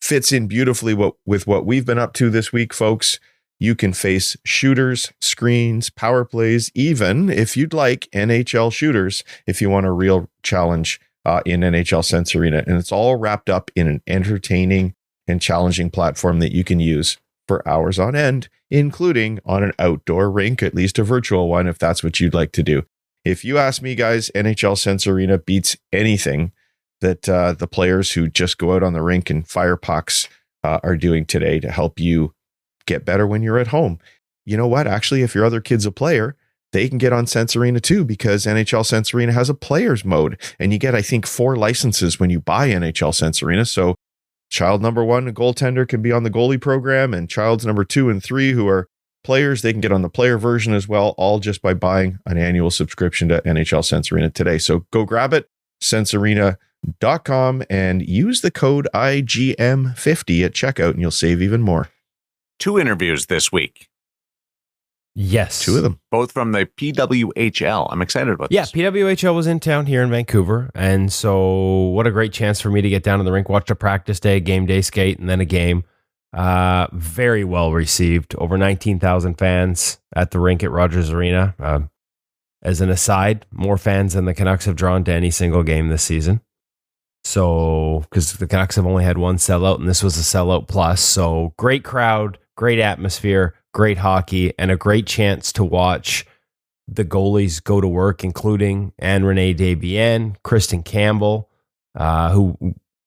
S3: Fits in beautifully with what we've been up to this week, folks. You can face shooters, screens, power plays, even if you'd like NHL shooters, if you want a real challenge in NHL Sense Arena. And it's all wrapped up in an entertaining and challenging platform that you can use for hours on end, including on an outdoor rink, at least a virtual one, if that's what you'd like to do. If you ask me, guys, NHL Sense Arena beats anything that the players who just go out on the rink and fire pucks are doing today to help you get better when you're at home. You know what? Actually, if your other kid's a player, they can get on Sense Arena too, because NHL Sense Arena has a players mode, and you get, I think, 4 licenses when you buy NHL Sense Arena. So child number 1, a goaltender, can be on the goalie program, and childs number 2 and 3 who are players, they can get on the player version as well, all just by buying an annual subscription to NHL Sense Arena today. So go grab it, sensearena.com, and use the code IGM50 at checkout, and you'll save even more.
S1: 2 interviews this week.
S2: Yes.
S3: 2 of them.
S1: Both from the PWHL. I'm excited about
S2: Yeah,
S1: this.
S2: PWHL was in town here in Vancouver. And so what a great chance for me to get down to the rink, watch a practice day, game day skate, and then a game. Very well received. Over 19,000 fans at the rink at Rogers Arena. As an aside, more fans than the Canucks have drawn to any single game this season. So, because the Canucks have only had 1 sellout, and this was a sellout plus. So, great crowd, great atmosphere, great hockey, and a great chance to watch the goalies go to work, including Anne-Renee Desbiens, Kristen Campbell, who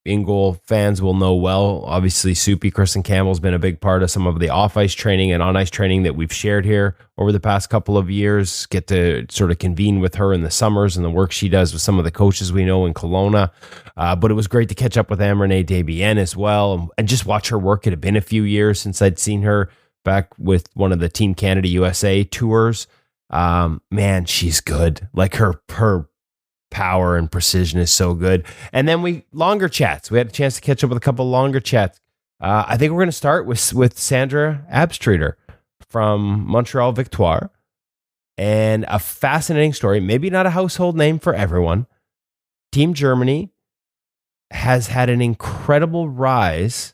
S2: InGoal fans will know well. Obviously, Soupy Kristen Campbell's been a big part of some of the off-ice training and on-ice training that we've shared here over the past couple of years. Get to sort of convene with her in the summers and the work she does with some of the coaches we know in Kelowna. But it was great to catch up with Anne-Renee Desbiens as well and just watch her work. It had been a few years since I'd seen her back with one of the Team Canada USA tours. Man, she's good. Like her power and precision is so good. And then longer chats. We had a chance to catch up with a couple longer chats. I think we're going to start with Sandra Abstreiter from Montreal Victoire, and a fascinating story. Maybe not a household name for everyone. Team Germany has had an incredible rise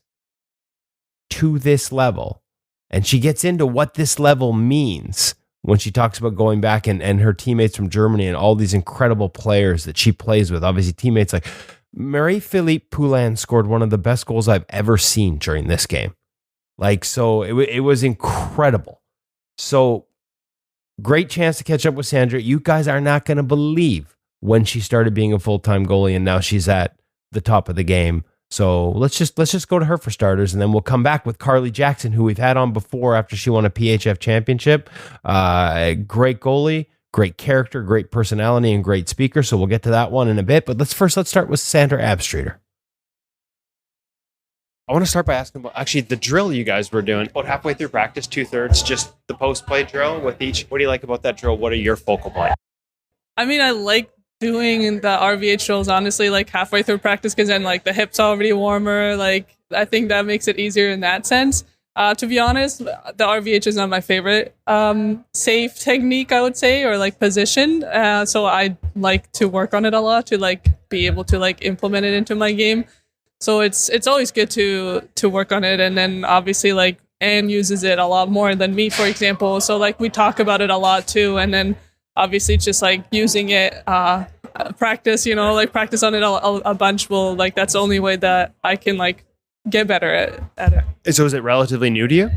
S2: to this level, and she gets into what this level means when she talks about going back and her teammates from Germany and all these incredible players that she plays with. Obviously, teammates like Marie-Philippe Poulin scored one of the best goals I've ever seen during this game. So it was incredible. So great chance to catch up with Sandra. You guys are not going to believe when she started being a full-time goalie, and now she's at the top of the game. So let's just go to her for starters, and then we'll come back with Carly Jackson, who we've had on before after she won a PHF championship. Great goalie, great character, great personality, and great speaker. So we'll get to that one in a bit. But let's start with Sandra Abstreiter. I want to start by asking about actually the drill you guys were doing. About halfway through practice, 2/3, just the post-play drill with each. What do you like about that drill? What are your focal points?
S5: I mean, I like doing the RVH drills, honestly, like halfway through practice, because then like the hips are already warmer. Like I think that makes it easier in that sense. To be honest, the RVH is not my favorite safe technique, I would say, or like position. So I like to work on it a lot to like be able to like implement it into my game. So it's always good to work on it. And then obviously like Anne uses it a lot more than me, for example. So like we talk about it a lot too. And then obviously it's just like using it, practice, like practice on it a bunch will like, that's the only way that I can like get better at it.
S2: So is it relatively new to you?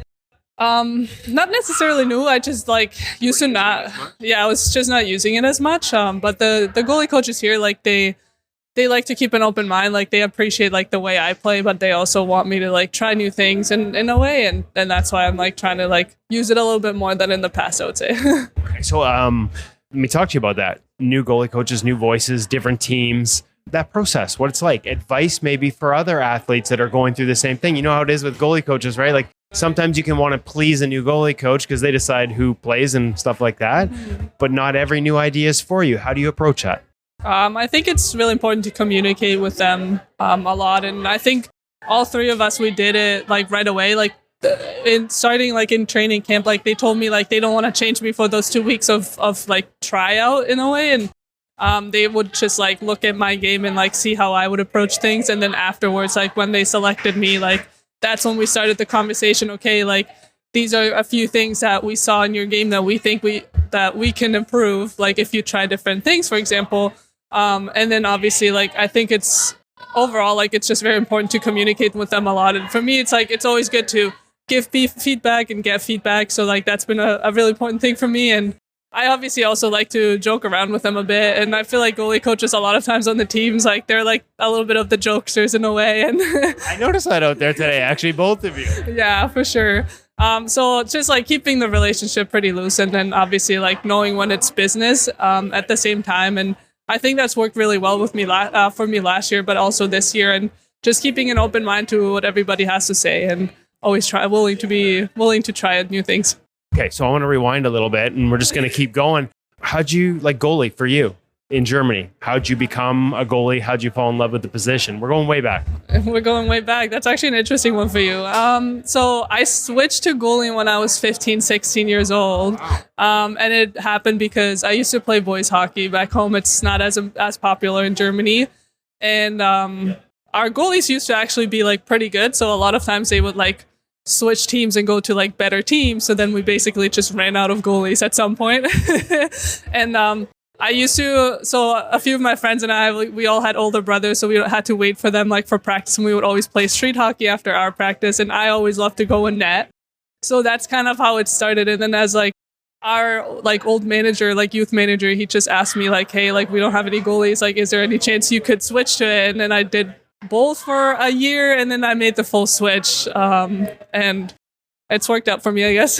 S5: Not necessarily new. I just like used to not. Yeah, I was just not using it as much. But the goalie coaches here, like they like to keep an open mind. Like they appreciate like the way I play, but they also want me to like try new things in a way, and that's why I'm like trying to like use it a little bit more than in the past, I would say.
S2: Okay, so let me talk to you about that. New goalie coaches, new voices, different teams. That process, what it's like. Advice maybe for other athletes that are going through the same thing. You know how it is with goalie coaches, right? Like sometimes you can want to please a new goalie coach because they decide who plays and stuff like that. But not every new idea is for you. How do you approach that?
S5: I think it's really important to communicate with them a lot, and I think all three of us, we did it like right away. Like in starting like in training camp, like they told me like they don't want to change me for those 2 weeks of like tryout in a way, and they would just like look at my game and like see how I would approach things, and then afterwards, like when they selected me, like that's when we started the conversation. Okay, like these are a few things that we saw in your game that we think that we can improve. Like if you try different things, for example. And then obviously, like, I think it's overall, like, it's just very important to communicate with them a lot. And for me, it's like, it's always good to give feedback and get feedback. So like, that's been a really important thing for me. And I obviously also like to joke around with them a bit. And I feel like goalie coaches a lot of times on the teams, like, they're like a little bit of the jokesters in a way. And
S2: I noticed that out there today, actually, both of you.
S5: Yeah, for sure. So just like keeping the relationship pretty loose, and then obviously like knowing when it's business at the same time. And I think that's worked really well with me for me last year, but also this year, and just keeping an open mind to what everybody has to say, and always willing to try new things.
S2: Okay, so I want to rewind a little bit, and we're just going to keep going. How'd you like goalie for you in Germany? How'd you become a goalie? How'd you fall in love with the position? We're going way back.
S5: We're going way back. That's actually an interesting one for you. So I switched to goalie when I was 15, 16 years old. And it happened because I used to play boys hockey back home. It's not as popular in Germany. And our goalies used to actually be like pretty good. So a lot of times they would like switch teams and go to like better teams. So then we basically just ran out of goalies at some point. And so a few of my friends and I, we all had older brothers, so we had to wait for them like for practice, and we would always play street hockey after our practice, and I always loved to go in net. So that's kind of how it started. And then as like our like old manager, like youth manager, he just asked me like, hey, like we don't have any goalies, like is there any chance you could switch to it? And then I did both for a year, and then I made the full switch, and it's worked out for me, I guess.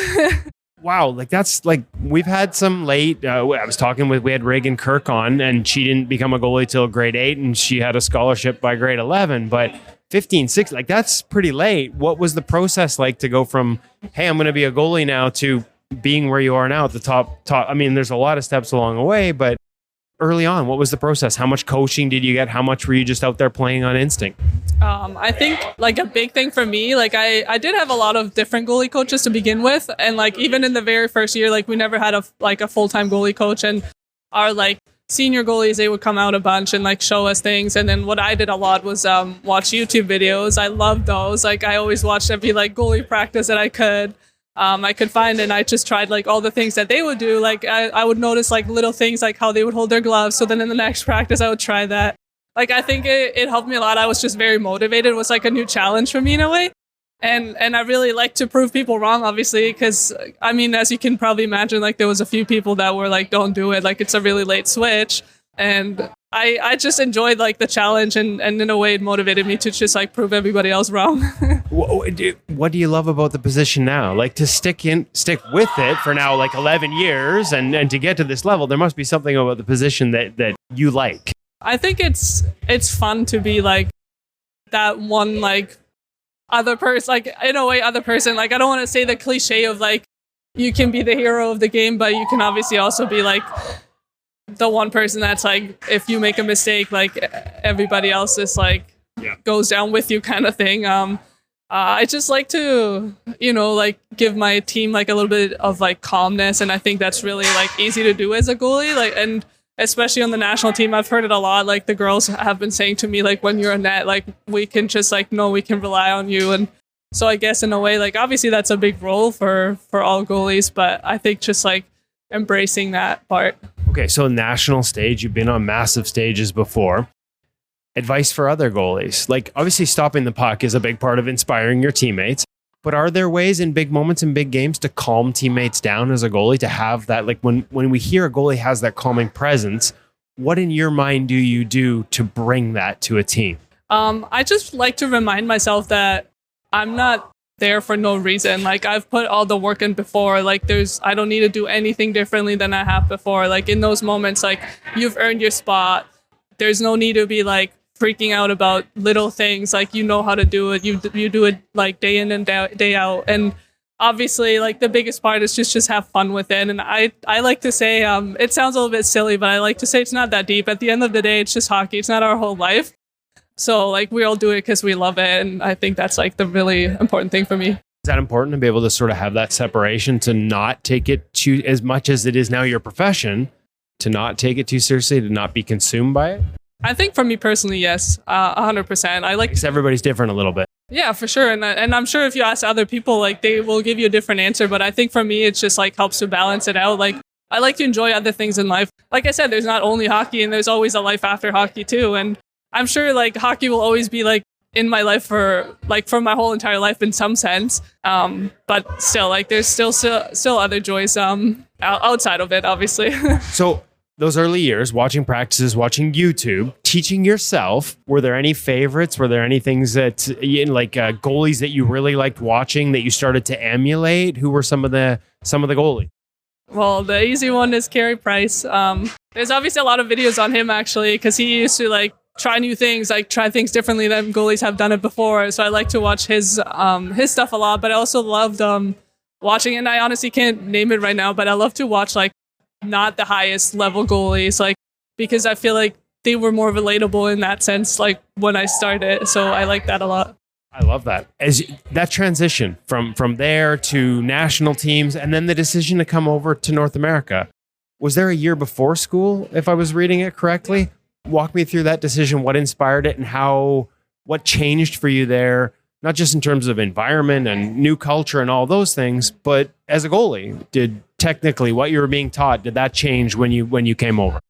S2: Wow, like that's like we've had some late. I was talking we had Reagan Kirk on, and she didn't become a goalie till grade 8, and she had a scholarship by grade 11. But 15, 16, like that's pretty late. What was the process like to go from, hey, I'm going to be a goalie now, to being where you are now at the top? I mean, there's a lot of steps along the way, but early on, what was the process? How much coaching did you get? How much were you just out there playing on instinct?
S5: I think like a big thing for me, like I did have a lot of different goalie coaches to begin with. And like, even in the very first year, like we never had a full-time goalie coach, and our like senior goalies, they would come out a bunch and like show us things. And then what I did a lot was watch YouTube videos. I loved those. Like I always watched every like goalie practice that I could find, and I just tried like all the things that they would do. Like I would notice like little things like how they would hold their gloves. So then in the next practice, I would try that. Like, I think it helped me a lot. I was just very motivated. It was like a new challenge for me in a way. And I really like to prove people wrong, obviously, because, I mean, as you can probably imagine, like, there was a few people that were like, don't do it. Like, it's a really late switch. And I just enjoyed, like, the challenge. And in a way, it motivated me to just, like, prove everybody else wrong.
S2: What do you love about the position now? Like, to stick with it for now, like, 11 years and to get to this level, there must be something about the position that you like.
S5: I think it's fun to be like that one like other person, like in a way other person. Like I don't want to say the cliche of like you can be the hero of the game, but you can obviously also be like the one person that's like if you make a mistake, like everybody else is like goes down with you kind of thing. I just like to, like give my team like a little bit of like calmness, and I think that's really like easy to do as a goalie. Like and especially on the national team, I've heard it a lot. Like the girls have been saying to me, like when you're in net, like we can just like, no, we can rely on you. And so I guess in a way, like obviously that's a big role for all goalies, but I think just like embracing that part.
S2: Okay, so national stage, you've been on massive stages before. Advice for other goalies? Like obviously stopping the puck is a big part of inspiring your teammates. But are there ways in big moments in big games to calm teammates down as a goalie, to have that, like when we hear a goalie has that calming presence, what in your mind do you do to bring that to a team?
S5: I just like to remind myself that I'm not there for no reason. Like I've put all the work in before. Like I don't need to do anything differently than I have before. Like in those moments, like you've earned your spot. There's no need to be like freaking out about little things. Like you know how to do it, you do it like day in and day out. And obviously, like the biggest part is just have fun with it. And I like to say, it sounds a little bit silly, but I like to say it's not that deep. At the end of the day, it's just hockey. It's not our whole life. So like we all do it because we love it. And I think that's like the really important thing for me.
S2: Is that important to be able to sort of have that separation, to not take it too, as much as it is now your profession, to not take it too seriously, to not be consumed by it?
S5: I think for me personally, yes, 100%. I like.
S2: Because everybody's different a little bit.
S5: Yeah, for sure. And I'm sure if you ask other people, like they will give you a different answer. But I think for me, it's just like helps to balance it out. Like I like to enjoy other things in life. Like I said, there's not only hockey, and there's always a life after hockey too. And I'm sure like hockey will always be like in my life for my whole entire life in some sense. But still, like there's still other joys outside of it, obviously.
S2: So those early years, watching practices, watching YouTube, teaching yourself, were there any favorites? Were there any things that, goalies that you really liked watching that you started to emulate? Who were some of the goalies?
S5: Well, the easy one is Carey Price. There's obviously a lot of videos on him actually, because he used to like try new things, like try things differently than goalies have done it before. So I like to watch his stuff a lot, but I also loved watching, and I honestly can't name it right now, but I love to watch like not the highest level goalies, like because I feel like they were more relatable in that sense, like when I started. So I like that a lot.
S2: I love that. As that transition from there to national teams, and then the decision to come over to North America. Was there a year before school, if I was reading it correctly? Walk me through that decision, what inspired it, and what changed for you there, not just in terms of environment and new culture and all those things, but as a goalie, did technically what you were being taught, did that change when you came over?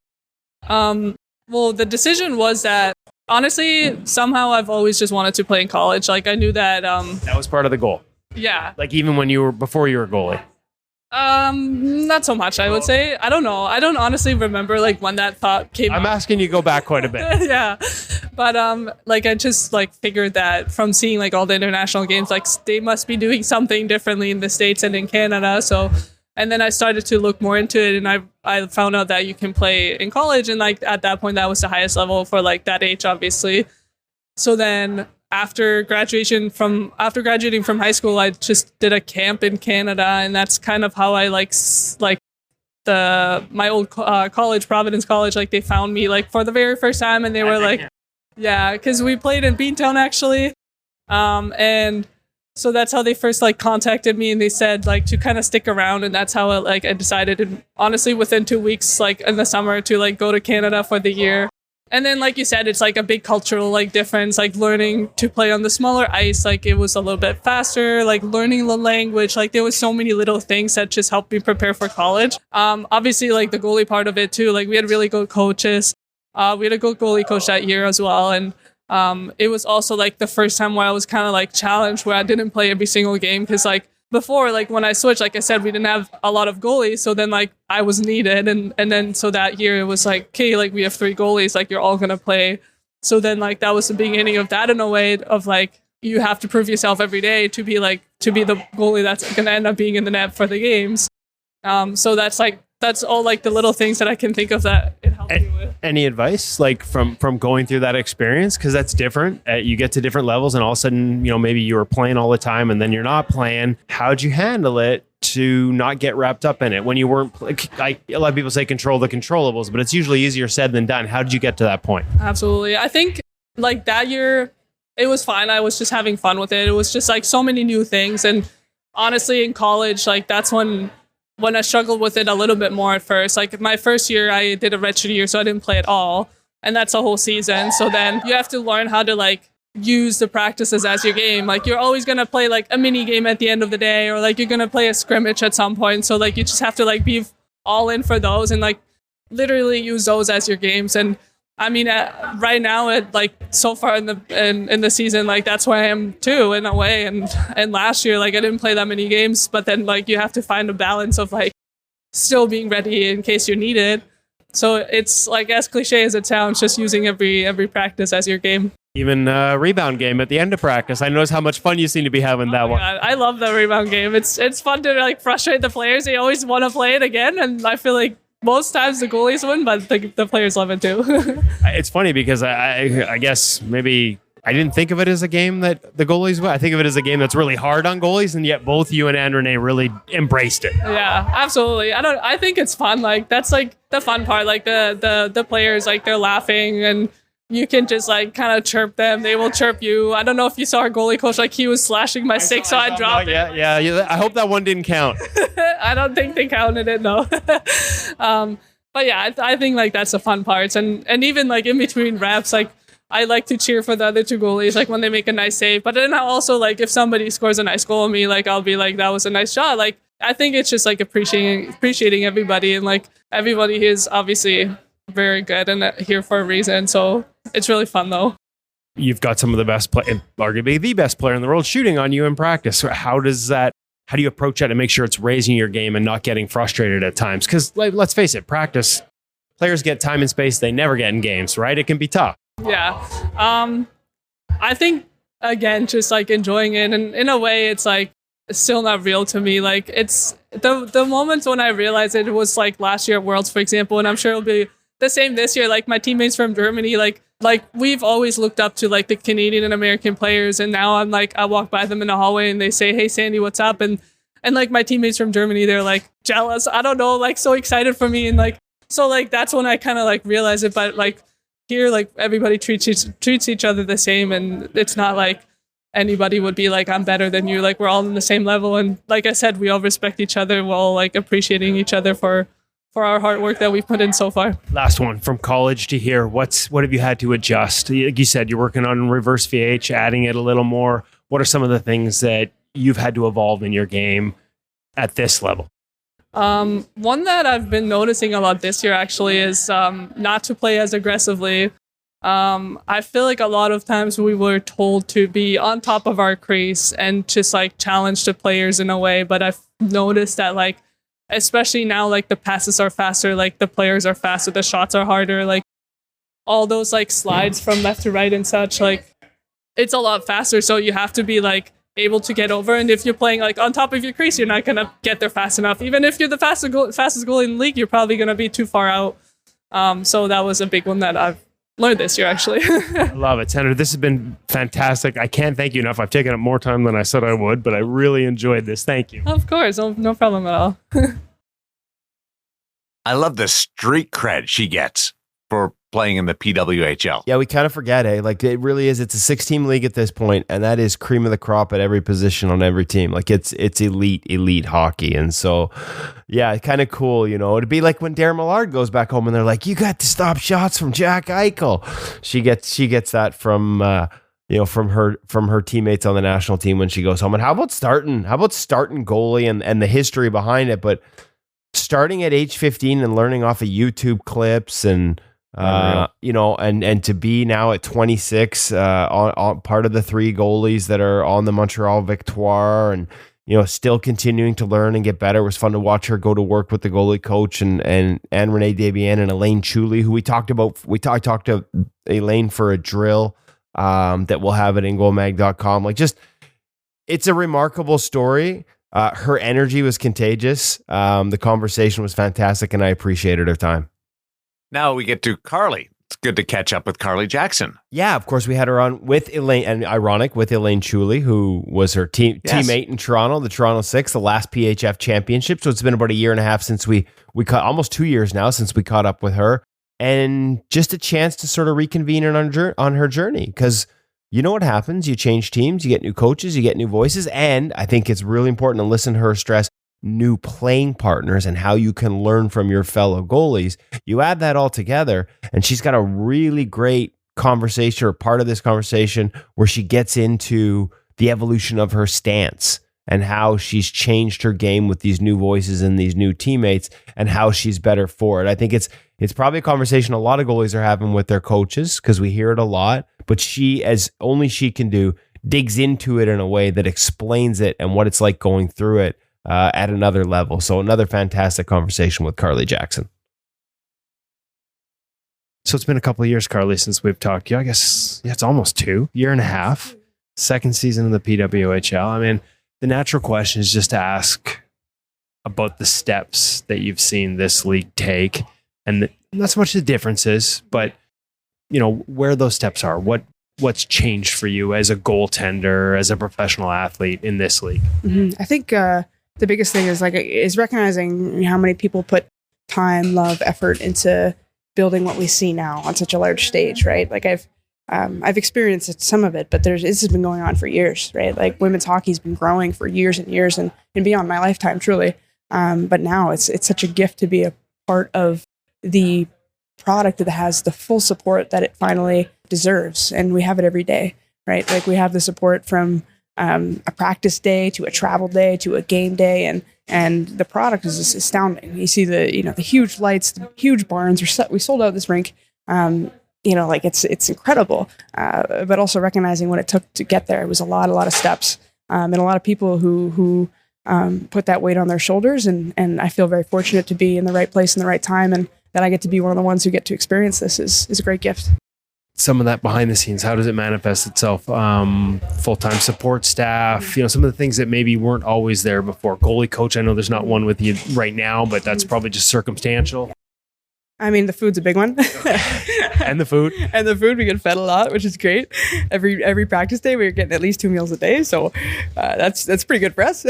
S5: Well, the decision was that, honestly, somehow I've always just wanted to play in college. Like I knew that.
S2: That was part of the goal.
S5: Yeah.
S2: Like even before you were a goalie.
S5: Not so much, I would say. I don't know. I don't honestly remember like when that thought came
S2: I'm
S5: up.
S2: asking you to go back quite a bit.
S5: Yeah. But like I just like figured that from seeing like all the international games, like they must be doing something differently in the States and in Canada. So, and then I started to look more into it, and I found out that you can play in college, and like at that point that was the highest level for like that age, obviously. So then after graduating from high school, I just did a camp in Canada, and that's kind of how I my old college, Providence College, like they found me like for the very first time, and they were like, yeah, because we played in Beantown actually, and so that's how they first like contacted me, and they said like to kind of stick around, and that's how I decided, and honestly within 2 weeks like in the summer to like go to Canada for the year. And then, like you said, it's like a big cultural like difference, like learning to play on the smaller ice. Like it was a little bit faster, like learning the language. Like there was so many little things that just helped me prepare for college. Obviously, like the goalie part of it too. Like we had really good coaches. We had a good goalie coach that year as well. And it was also like the first time where I was kind of like challenged, where I didn't play every single game, because like before, like when I switched, like I said, we didn't have a lot of goalies. So then like I was needed. And then so that year it was like, okay, like we have 3 goalies, like you're all going to play. So then like that was the beginning of that in a way of like, you have to prove yourself every day to be the goalie that's going to end up being in the net for the games. So that's all like the little things that I can think of that it helped me with.
S2: Any advice like from going through that experience? Because that's different. You get to different levels, and all of a sudden, maybe you were playing all the time, and then you're not playing. How'd you handle it to not get wrapped up in it when you weren't? A lot of people say control the controllables, but it's usually easier said than done. How did you get to that point?
S5: Absolutely. I think like that year, it was fine. I was just having fun with it. It was just like so many new things, and honestly, in college, like that's when I struggled with it a little bit more at first. Like my first year, I did a redshirt year, so I didn't play at all. And that's a whole season. So then you have to learn how to like use the practices as your game. Like you're always going to play like a mini game at the end of the day, or like you're going to play a scrimmage at some point. So like you just have to like be all in for those and like literally use those as your games. And I mean, right now, like so far in the season, like that's where I am too, in a way. And last year, like I didn't play that many games, but then like you have to find a balance of like still being ready in case you're needed. So it's like as cliche as it sounds, just using every practice as your game.
S2: Even rebound game at the end of practice. I noticed how much fun you seem to be having that one.
S5: God, I love the rebound game. It's fun to like frustrate the players. They always want to play it again, and I feel like most times the goalies win, but the players love it too.
S2: It's funny because I guess maybe I didn't think of it as a game that the goalies I think of it as a game that's really hard on goalies, and yet both you and Renee really embraced it.
S5: Yeah, absolutely. I think it's fun. Like that's like the fun part. Like the players, like they're laughing and you can just like kind of chirp them. They will chirp you. I don't know if you saw our goalie coach, like he was slashing my stick, so I dropped it.
S2: Yeah. I hope that one didn't count.
S5: I don't think they counted it, no. But yeah, I think like that's the fun parts. And even like in between reps, like I like to cheer for the other two goalies, like when they make a nice save. But then I also like if somebody scores a nice goal on me, like I'll be like, that was a nice shot. Like I think it's just like appreciating everybody, and like everybody is obviously very good and here for a reason. So it's really fun though.
S2: You've got some of the best arguably the best player in the world shooting on you in practice. How do you approach that to make sure it's raising your game and not getting frustrated at times? Because like, let's face it, practice, players get time and space they never get in games, right? It can be tough.
S5: Yeah. I think, again, just like enjoying it. And in a way, it's like still not real to me. Like it's the moments when I realized it was like last year at Worlds, for example, and I'm sure it'll be the same this year. Like my teammates from Germany, like we've always looked up to like the Canadian and American players, and now I'm like I walk by them in the hallway and they say, "Hey Sandy, what's up?" And like my teammates from Germany, they're like jealous. I don't know, like so excited for me, and like so like that's when I kind of like realize it. But like here, like everybody treats each other the same, and it's not like anybody would be like I'm better than you. Like we're all on the same level, and like I said, we all respect each other. We're all like appreciating each other for our hard work that we've put in so far.
S2: Last one, from college to here, what have you had to adjust? Like you said, you're working on reverse VH, adding it a little more. What are some of the things that you've had to evolve in your game at this level?
S5: One that I've been noticing a lot this year actually is not to play as aggressively. I feel like a lot of times we were told to be on top of our crease and just like challenge the players in a way, but I've noticed that like especially now, like the passes are faster, like the players are faster, the shots are harder, like all those like slides from left to right and such, like it's a lot faster. So you have to be like able to get over. And if you're playing like on top of your crease, you're not going to get there fast enough. Even if you're the fastest goalie in the league, you're probably going to be too far out. So that was a big one that I've learned this year, actually.
S2: I love it. Sandra, this has been fantastic. I can't thank you enough. I've taken up more time than I said I would, but I really enjoyed this. Thank you.
S5: Of course. No problem at all.
S1: I love the street cred she gets for playing in the PWHL.
S2: Yeah, we kind of forget, like it really is. It's a 6-team league at this point, and that is cream of the crop at every position on every team. Like it's elite hockey. And so, yeah, kind of cool, It'd be like when Darren Millard goes back home and they're like, "You got to stop shots from Jack Eichel." She gets that from from her teammates on the national team when she goes home. And how about starting goalie and the history behind it, but starting at age 15 and learning off of YouTube clips and and to be now at 26 on part of the 3 goalies that are on the Montreal Victoire, and still continuing to learn and get better. It was fun to watch her go to work with the goalie coach and Renee Desbiens and Elaine Chuli, who we talked about. I talked to Elaine for a drill that we'll have at InGoalMag.com. Like, just it's a remarkable story. Her energy was contagious. The conversation was fantastic, and I appreciated her time.
S1: Now we get to Carly. It's good to catch up with Carly Jackson.
S2: Yeah, of course, we had her on with Elaine, and ironic, with Elaine Chuli, who was her teammate in Toronto, the Toronto Six, the last PHF championship. So it's been about a year and a half since we caught, almost 2 years now since we caught up with her, and just a chance to sort of reconvene on her journey. Because you know what happens? You change teams, you get new coaches, you get new voices, and I think it's really important to listen to her stress new playing partners and how you can learn from your fellow goalies. You add that all together, and she's got a really great conversation, or part of this conversation, where she gets into the evolution of her stance and how she's changed her game with these new voices and these new teammates, and how she's better for it. I think it's probably a conversation a lot of goalies are having with their coaches, because we hear it a lot, but she, as only she can do, digs into it in a way that explains it and what it's like going through it at another level. So another fantastic conversation with Carly Jackson. So it's been a couple of years, Carly, since we've talked. I guess it's almost 2 years and a half. Second season in the PWHL. I mean, the natural question is just to ask about the steps that you've seen this league take, and not so much the differences, but where those steps are. What
S6: what's changed for you as a goaltender, as a professional athlete in this league?
S7: I think the biggest thing is recognizing how many people put time, love, effort into building what we see now on such a large stage, right? Like I've experienced some of it, but this has been going on for years, right? Like women's hockey's been growing for years and years and beyond my lifetime, truly. But now it's such a gift to be a part of the product that has the full support that it finally deserves. And we have it every day, right? Like we have the support from a practice day to a travel day to a game day. And the product is just astounding. You see the huge lights, the huge barns. We sold out this rink. It's incredible. But also recognizing what it took to get there. It was a lot of steps. And a lot of people who put that weight on their shoulders. And I feel very fortunate to be in the right place in the right time. And that I get to be one of the ones who get to experience this is a great gift.
S6: Some of that behind the scenes, how does it manifest itself? Full-time support staff, some of the things that maybe weren't always there before. Goalie coach, I know there's not one with you right now, but that's probably just circumstantial.
S7: I mean, the food's a big one.
S6: And the food.
S7: And the food, we get fed a lot, which is great. Every practice day, we're getting at least 2 meals a day. So that's pretty good for us.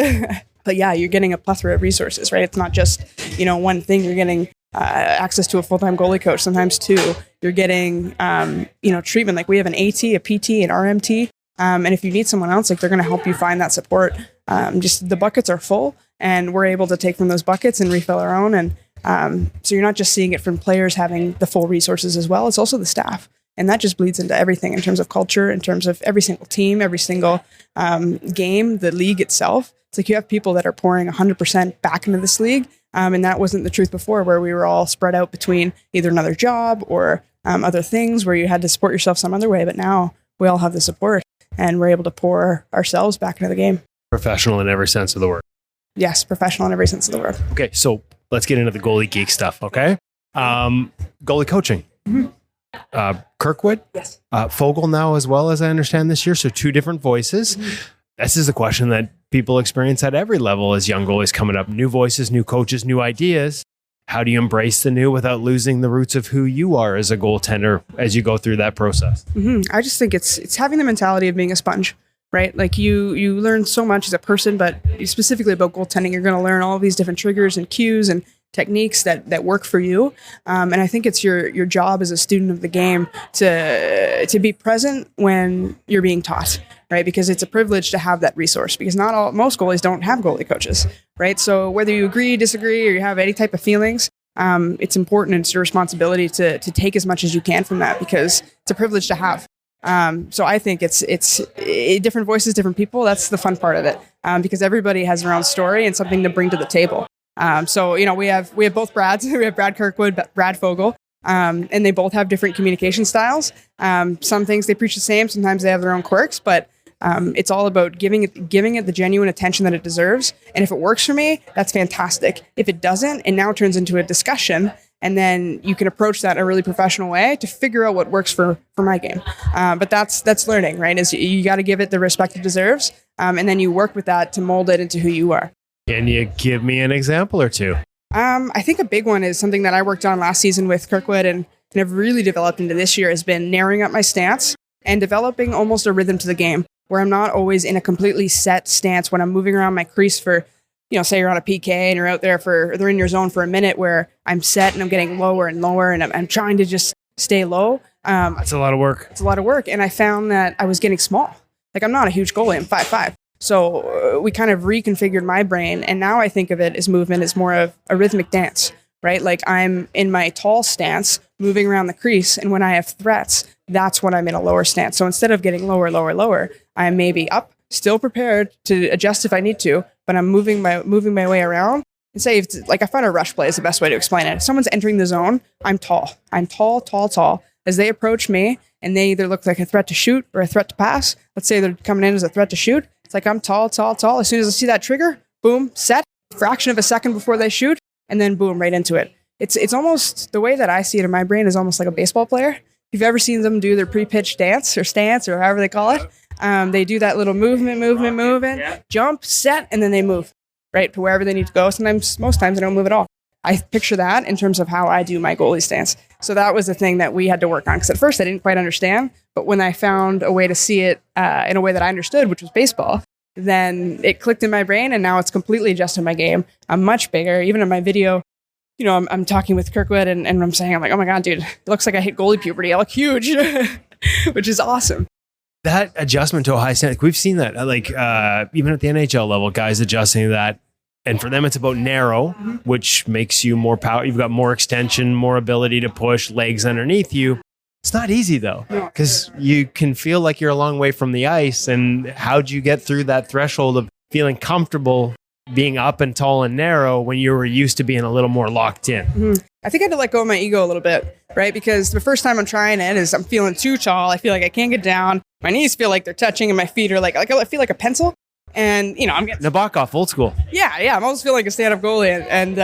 S7: But yeah, you're getting a plethora of resources, right? It's not just, one thing. You're getting access to a full-time goalie coach, sometimes two. You're getting, treatment. Like we have an AT, a PT, an RMT. And if you need someone else, like they're going to help you find that support. Just the buckets are full and we're able to take from those buckets and refill our own. And so you're not just seeing it from players having the full resources as well. It's also the staff. And that just bleeds into everything in terms of culture, in terms of every single team, every single game, the league itself. It's like you have people that are pouring 100% back into this league. And that wasn't the truth before, where we were all spread out between either another job or other things where you had to support yourself some other way. But now we all have the support and we're able to pour ourselves back into the game.
S6: Professional in every sense of the word.
S7: Yes, professional in every sense of the word.
S6: Okay, so let's get into the goalie geek stuff, okay? Goalie coaching. Mm-hmm. Kirkwood?
S7: Yes.
S6: Fogel now as well, as I understand this year. So 2 different voices. Mm-hmm. This is a question that people experience at every level as young goalies coming up. New voices, new coaches, new ideas. How do you embrace the new without losing the roots of who you are as a goaltender as you go through that process?
S7: Mm-hmm. I just think it's having the mentality of being a sponge, right? Like you learn so much as a person, but specifically about goaltending, you're going to learn all of these different triggers and cues and techniques that work for you. And I think it's your job as a student of the game to be present when you're being taught, right? Because it's a privilege to have that resource, because most goalies don't have goalie coaches, right? So whether you agree, disagree, or you have any type of feelings, it's important. It's your responsibility to take as much as you can from that, because it's a privilege to have. So I think it's different voices, different people. That's the fun part of it, because everybody has their own story and something to bring to the table. So we have both Brads. We have Brad Kirkwood, Brad Fogel, and they both have different communication styles. Some things they preach the same. Sometimes they have their own quirks, but it's all about giving it the genuine attention that it deserves. And if it works for me, that's fantastic. If it doesn't, it now turns into a discussion. And then you can approach that in a really professional way to figure out what works for my game. But that's learning, right? Is you got to give it the respect it deserves. And then you work with that to mold it into who you are.
S6: Can you give me an example or two?
S7: I think a big one is something that I worked on last season with Kirkwood and have really developed into this year, has been narrowing up my stance and developing almost a rhythm to the game, where I'm not always in a completely set stance when I'm moving around my crease for, say you're on a PK and you're out there they're in your zone for a minute, where I'm set and I'm getting lower and lower and I'm trying to just stay low.
S6: That's a lot of work.
S7: It's a lot of work. And I found that I was getting small. Like, I'm not a huge goalie. I'm 5'5". So we kind of reconfigured my brain. And now I think of it as movement as more of a rhythmic dance, right? Like, I'm in my tall stance moving around the crease. And when I have threats, that's when I'm in a lower stance. So instead of getting lower, lower, lower, I'm maybe up, still prepared to adjust if I need to, but I'm moving my way around. And say, I find a rush play is the best way to explain it. If someone's entering the zone, I'm tall. I'm tall, tall, tall. As they approach me and they either look like a threat to shoot or a threat to pass, let's say they're coming in as a threat to shoot. It's like, I'm tall, tall, tall. As soon as I see that trigger, boom, set, fraction of a second before they shoot, and then boom, right into it. It's almost, the way that I see it in my brain is almost like a baseball player. If you've ever seen them do their pre-pitch dance or stance or however they call it, they do that little movement, jump, set, and then they move, right, to wherever they need to go. Most times they don't move at all. I picture that in terms of how I do my goalie stance. So that was the thing that we had to work on, because at first I didn't quite understand, but when I found a way to see it in a way that I understood, which was baseball, then it clicked in my brain, and now it's completely adjusted my game. I'm much bigger. Even in my video, you know, I'm talking with Kirkwood and I'm saying, I'm like, oh my God, dude, it looks like I hit goalie puberty. I look huge, which is awesome.
S6: That adjustment to a high standard, we've seen that, even at the NHL level, guys adjusting to that. And for them, it's about narrow, which makes you more power. You've got more extension, more ability to push, legs underneath you. It's not easy, though, because you can feel like you're a long way from the ice. And how'd you get through that threshold of feeling comfortable being up and tall and narrow when you were used to being a little more locked in?
S7: I think I had to let go of my ego a little bit, right? Because the first time I'm trying it is I'm feeling too tall. I feel like I can't get down. My knees feel like they're touching and my feet are like I feel like a pencil. And, you know, I'm getting
S6: Nabokov, old school.
S7: Yeah. I'm almost feeling like a stand-up goalie. And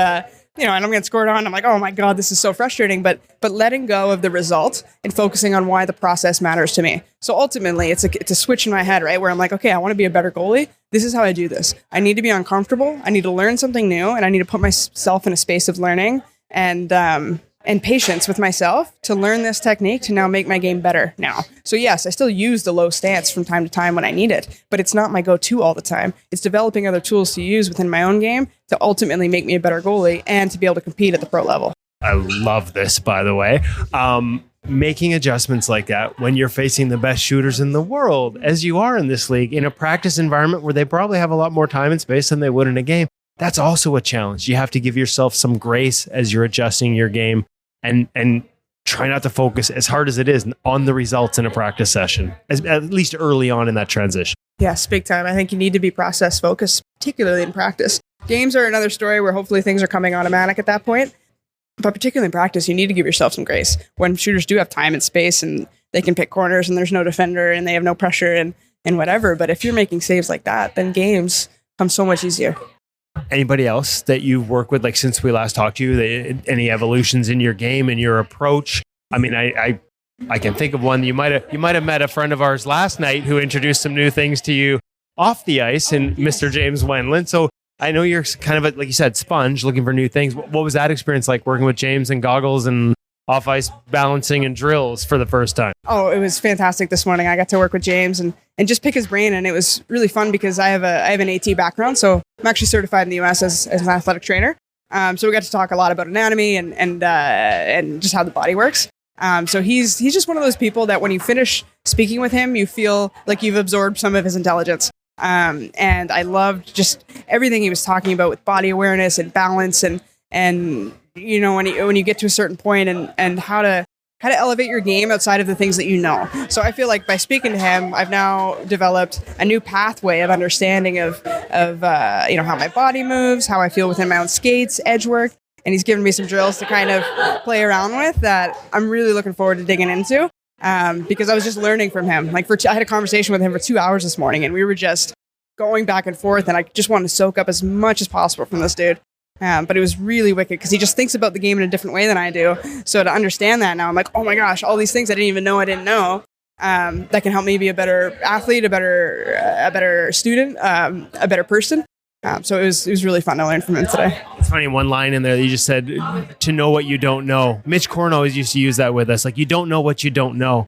S7: you know, and I'm getting scored on. I'm like, oh my God, this is so frustrating. But letting go of the result and focusing on why the process matters to me. So ultimately, it's a switch in my head, right? Where I'm like, okay, I want to be a better goalie. This is how I do this. I need to be uncomfortable. I need to learn something new. And I need to put myself in a space of learning and patience with myself to learn this technique to now make my game better now. So yes, I still use the low stance from time to time when I need it, but it's not my go-to all the time. It's developing other tools to use within my own game to ultimately make me a better goalie and to be able to compete at the pro level.
S6: I love this, by the way. Making adjustments like that when you're facing the best shooters in the world, as you are in this league, in a practice environment where they probably have a lot more time and space than they would in a game, that's also a challenge. You have to give yourself some grace as you're adjusting your game. And try not to focus as hard as it is on the results in a practice session, at least early on in that transition.
S7: Yes, big time. I think you need to be process focused, particularly in practice. Games are another story where hopefully things are coming automatic at that point. But particularly in practice, you need to give yourself some grace. When shooters do have time and space and they can pick corners and there's no defender and they have no pressure and whatever. But if you're making saves like that, then games come so much easier.
S6: Anybody else that you've worked with, like since we last talked to you, any evolutions in your game and your approach? I mean, I can think of one. You might have met a friend of ours last night who introduced some new things to you off the ice, and Mr. James Wendland. So I know you're kind of like you said, sponge, looking for new things. What was that experience like working with James and goggles and off ice balancing and drills for the first time?
S7: Oh, it was fantastic this morning. I got to work with James and just pick his brain, and it was really fun because I have an AT background, so I'm actually certified in the U.S. as an athletic trainer. So we got to talk a lot about anatomy and just how the body works. So he's just one of those people that when you finish speaking with him, you feel like you've absorbed some of his intelligence. And I loved just everything he was talking about with body awareness and balance and you know, when you get to a certain point and how to elevate your game outside of the things that you know. So I feel like by speaking to him, I've now developed a new pathway of understanding of you know, how my body moves, how I feel within my own skates, edge work. And he's given me some drills to kind of play around with that I'm really looking forward to digging into. Because I was just learning from him. Like I had a conversation with him for 2 hours this morning and we were just going back and forth and I just wanted to soak up as much as possible from this dude. But it was really wicked because he just thinks about the game in a different way than I do. So to understand that now, I'm like, oh my gosh, all these things I didn't even know I didn't know that can help me be a better athlete, a better student, a better person. So it was really fun to learn from him today.
S6: It's funny, one line in there that you just said, to know what you don't know. Mitch Korn always used to use that with us. Like, you don't know what you don't know.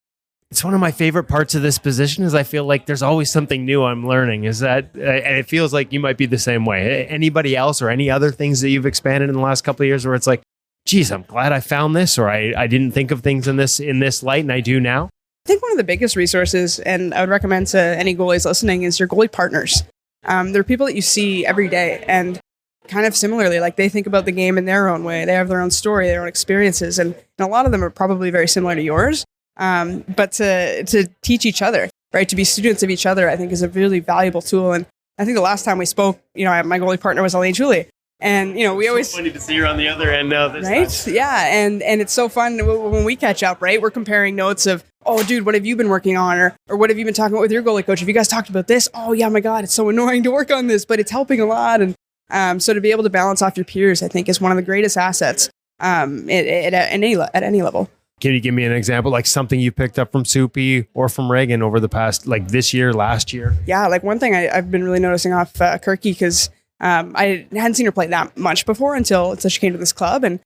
S6: It's one of my favorite parts of this position is I feel like there's always something new I'm learning. Is that, and it feels like you might be the same way. Anybody else or any other things that you've expanded in the last couple of years where it's like, geez, I'm glad I found this, or I didn't think of things in this light and I do now?
S7: I think one of the biggest resources, and I would recommend to any goalies listening, is your goalie partners. They're people that you see every day and kind of similarly, like they think about the game in their own way. They have their own story, their own experiences, and a lot of them are probably very similar to yours. But to teach each other, right? To be students of each other, I think is a really valuable tool. And I think the last time we spoke, you know, my goalie partner was Elaine Julie. And, you know, we always...
S6: funny to see her on the other end of this.
S7: Right?
S6: Time.
S7: Yeah. And it's so fun when we catch up, right? We're comparing notes of, oh, dude, what have you been working on? Or what have you been talking about with your goalie coach? Have you guys talked about this? Oh, yeah, my God, it's so annoying to work on this, but it's helping a lot. And so to be able to balance off your peers, I think is one of the greatest assets at any level.
S6: Can you give me an example, like something you picked up from Soupy or from Reagan over the past, like this year, last year?
S7: Yeah, like one thing I've been really noticing off Kirky, because I hadn't seen her play that much before until she came to this club, and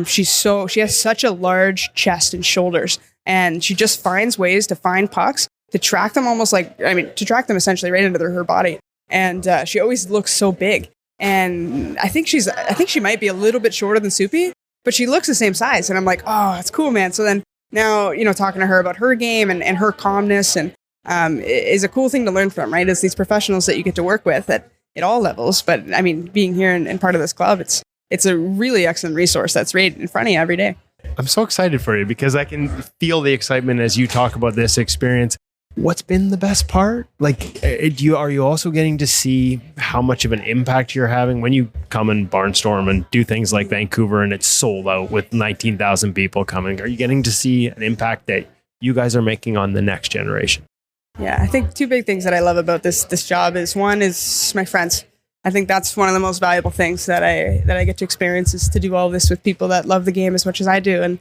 S7: she has such a large chest and shoulders, and she just finds ways to find pucks, to track them to track them essentially right into her body. And she always looks so big. And I think she might be a little bit shorter than Soupy, but she looks the same size. And I'm like, oh, that's cool, man. So then now, talking to her about her game and her calmness and is a cool thing to learn from, right? It's these professionals that you get to work with at all levels. But I mean, being here and part of this club, it's a really excellent resource that's right in front of you every day.
S6: I'm so excited for you because I can feel the excitement as you talk about this experience. What's been the best part? Like, are you also getting to see how much of an impact you're having when you come and barnstorm and do things like Vancouver and it's sold out with 19,000 people coming? Are you getting to see an impact that you guys are making on the next generation?
S7: Yeah, I think two big things that I love about this job is, one is my friends. I think that's one of the most valuable things that I get to experience, is to do all this with people that love the game as much as I do, and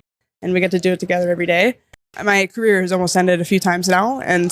S7: we get to do it together every day. My career has almost ended a few times now, and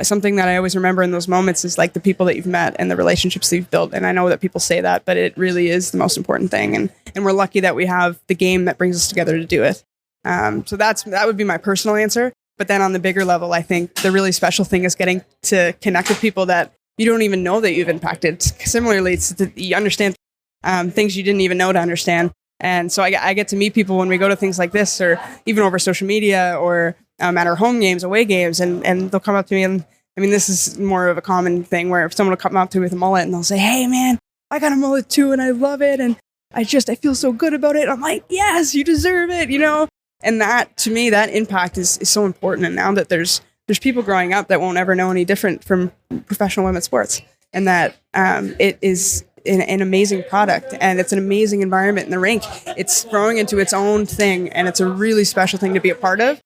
S7: something that I always remember in those moments is like the people that you've met and the relationships that you've built. And I know that people say that, but it really is the most important thing. And we're lucky that we have the game that brings us together to do it. So that would be my personal answer. But then on the bigger level, I think the really special thing is getting to connect with people that you don't even know that you've impacted. Similarly, you understand things you didn't even know to understand. And so I get to meet people when we go to things like this, or even over social media, or at our home games, away games, and they'll come up to me. And I mean, this is more of a common thing where if someone will come up to me with a mullet and they'll say, "Hey man, I got a mullet too and I love it. And I feel so good about it." I'm like, "Yes, you deserve it," And that, to me, that impact is so important. And now that there's people growing up that won't ever know any different from professional women's sports, and that it is an amazing product, and it's an amazing environment in the rink. It's growing into its own thing, and it's a really special thing to be a part of,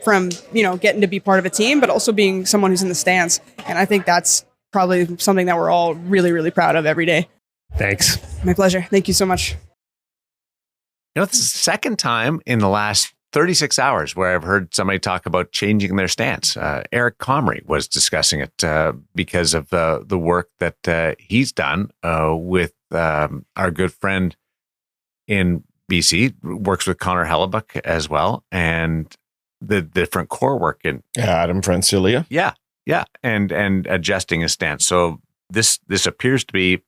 S7: from getting to be part of a team, but also being someone who's in the stands. And I think that's probably something that we're all really, really proud of every day.
S6: Thanks.
S7: My pleasure. Thank you so much.
S1: It's the second time in the last 36 hours where I've heard somebody talk about changing their stance. Eric Comrie was discussing it because of the work that he's done with our good friend in BC, works with Connor Hellebuck as well, and the different core work in
S3: Adam Francilia.
S1: Yeah, and adjusting his stance. So this appears to be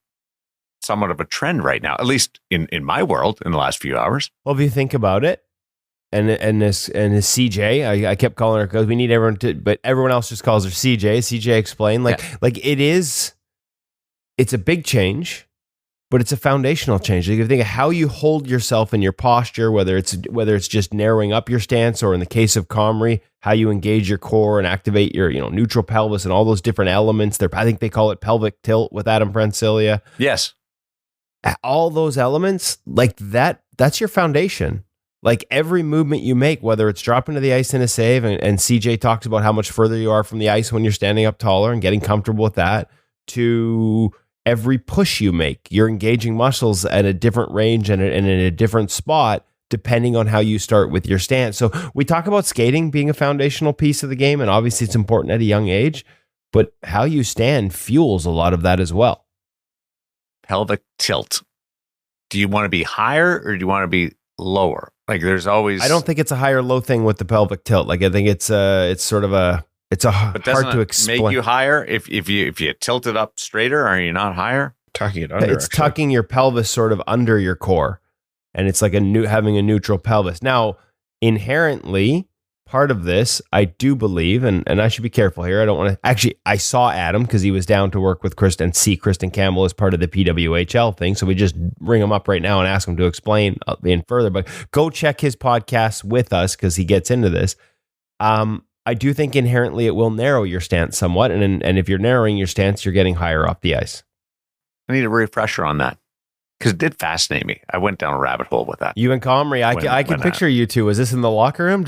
S1: somewhat of a trend right now, at least in my world in the last few hours.
S2: Well, if you think about it, and his CJ, I kept calling her, because we need everyone to, but everyone else just calls her CJ. CJ explained, it's a big change, but it's a foundational change. Like, if you think of how you hold yourself in your posture, whether it's just narrowing up your stance, or in the case of Comrie, how you engage your core and activate your neutral pelvis and all those different elements. I think they call it pelvic tilt with Adam Francilia.
S1: Yes.
S2: All those elements, like that's your foundation. Like, every movement you make, whether it's dropping to the ice in a save, and CJ talks about how much further you are from the ice when you're standing up taller and getting comfortable with that, to every push you make, you're engaging muscles at a different range and in a different spot, depending on how you start with your stance. So we talk about skating being a foundational piece of the game, and obviously it's important at a young age, but how you stand fuels a lot of that as well.
S1: Pelvic tilt. Do you want to be higher or do you want to be lower? Like, there's always.
S2: I don't think it's a high or low thing with the pelvic tilt. Like, I think it's sort of hard to explain.
S1: Make you higher if you tilt it up straighter? Are you not higher?
S3: Tucking it under.
S2: It's tucking your pelvis sort of under your core, and it's like having a neutral pelvis. Now, inherently, part of this, I do believe, and I should be careful here. I don't want to. Actually, I saw Adam because he was down to work with Kristen Campbell as part of the PWHL thing. So we just ring him up right now and ask him to explain in further. But go check his podcast with us because he gets into this. I do think inherently it will narrow your stance somewhat, and if you're narrowing your stance, you're getting higher off the ice.
S1: I need a refresher on that, because it did fascinate me. I went down a rabbit hole with that.
S2: You and Comrie, I can picture you two. Was this in the locker room?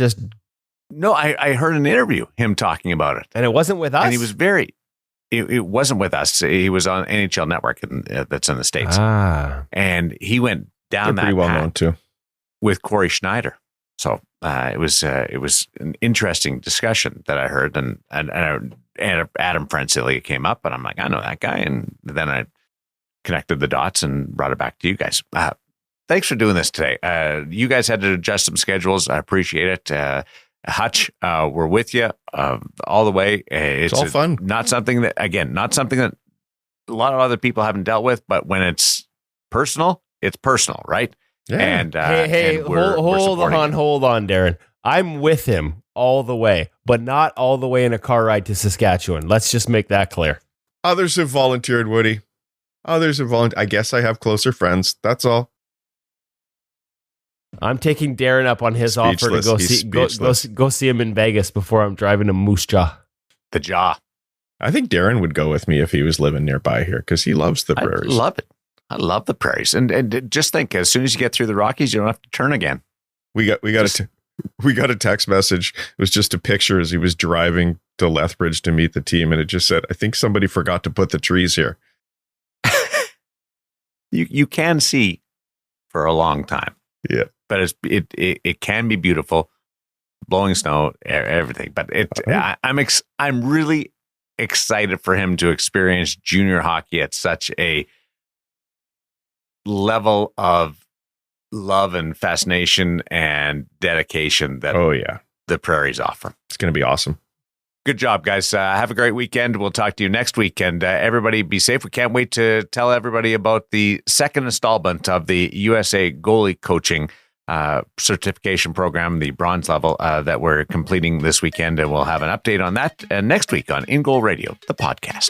S1: No, I heard an interview, him talking about it.
S2: And it wasn't with us?
S1: And he was it wasn't with us. He was on NHL Network that's in the States. And he went down that
S3: pretty well known too,
S1: with Corey Schneider. So it was an interesting discussion that I heard. And Adam Francilia came up, and I'm like, I know that guy. And then connected the dots and brought it back to you guys. Thanks for doing this today. You guys had to adjust some schedules. I appreciate it. Hutch, we're with you all the way. It's
S3: all fun.
S1: Not something that a lot of other people haven't dealt with, but when it's personal, it's personal, right?
S3: Yeah.
S1: And
S2: Hey, hold on, Darren. I'm with him all the way, but not all the way in a car ride to Saskatchewan. Let's just make that clear.
S3: Others have volunteered, Woody. Others have volunteered. I guess I have closer friends. That's all.
S2: I'm taking Darren up on his offer to go see him in Vegas before I'm driving to Moose Jaw.
S1: The Jaw.
S3: I think Darren would go with me if he was living nearby here because he loves the prairies.
S1: I love it. I love the prairies. And just think, as soon as you get through the Rockies, you don't have to turn again.
S3: We got a text message. It was just a picture as he was driving to Lethbridge to meet the team, and it just said, "I think somebody forgot to put the trees here."
S1: You can see for a long time.
S3: Yeah,
S1: but it can be beautiful, blowing snow, everything. But I'm really excited for him to experience junior hockey at such a level of love and fascination and dedication that the prairies offer.
S3: It's going to be awesome.
S1: Good job, guys. Have a great weekend. We'll talk to you next week. And everybody be safe. We can't wait to tell everybody about the second installment of the USA goalie coaching certification program, the bronze level that we're completing this weekend. And we'll have an update on that next week on InGoal Radio, the podcast.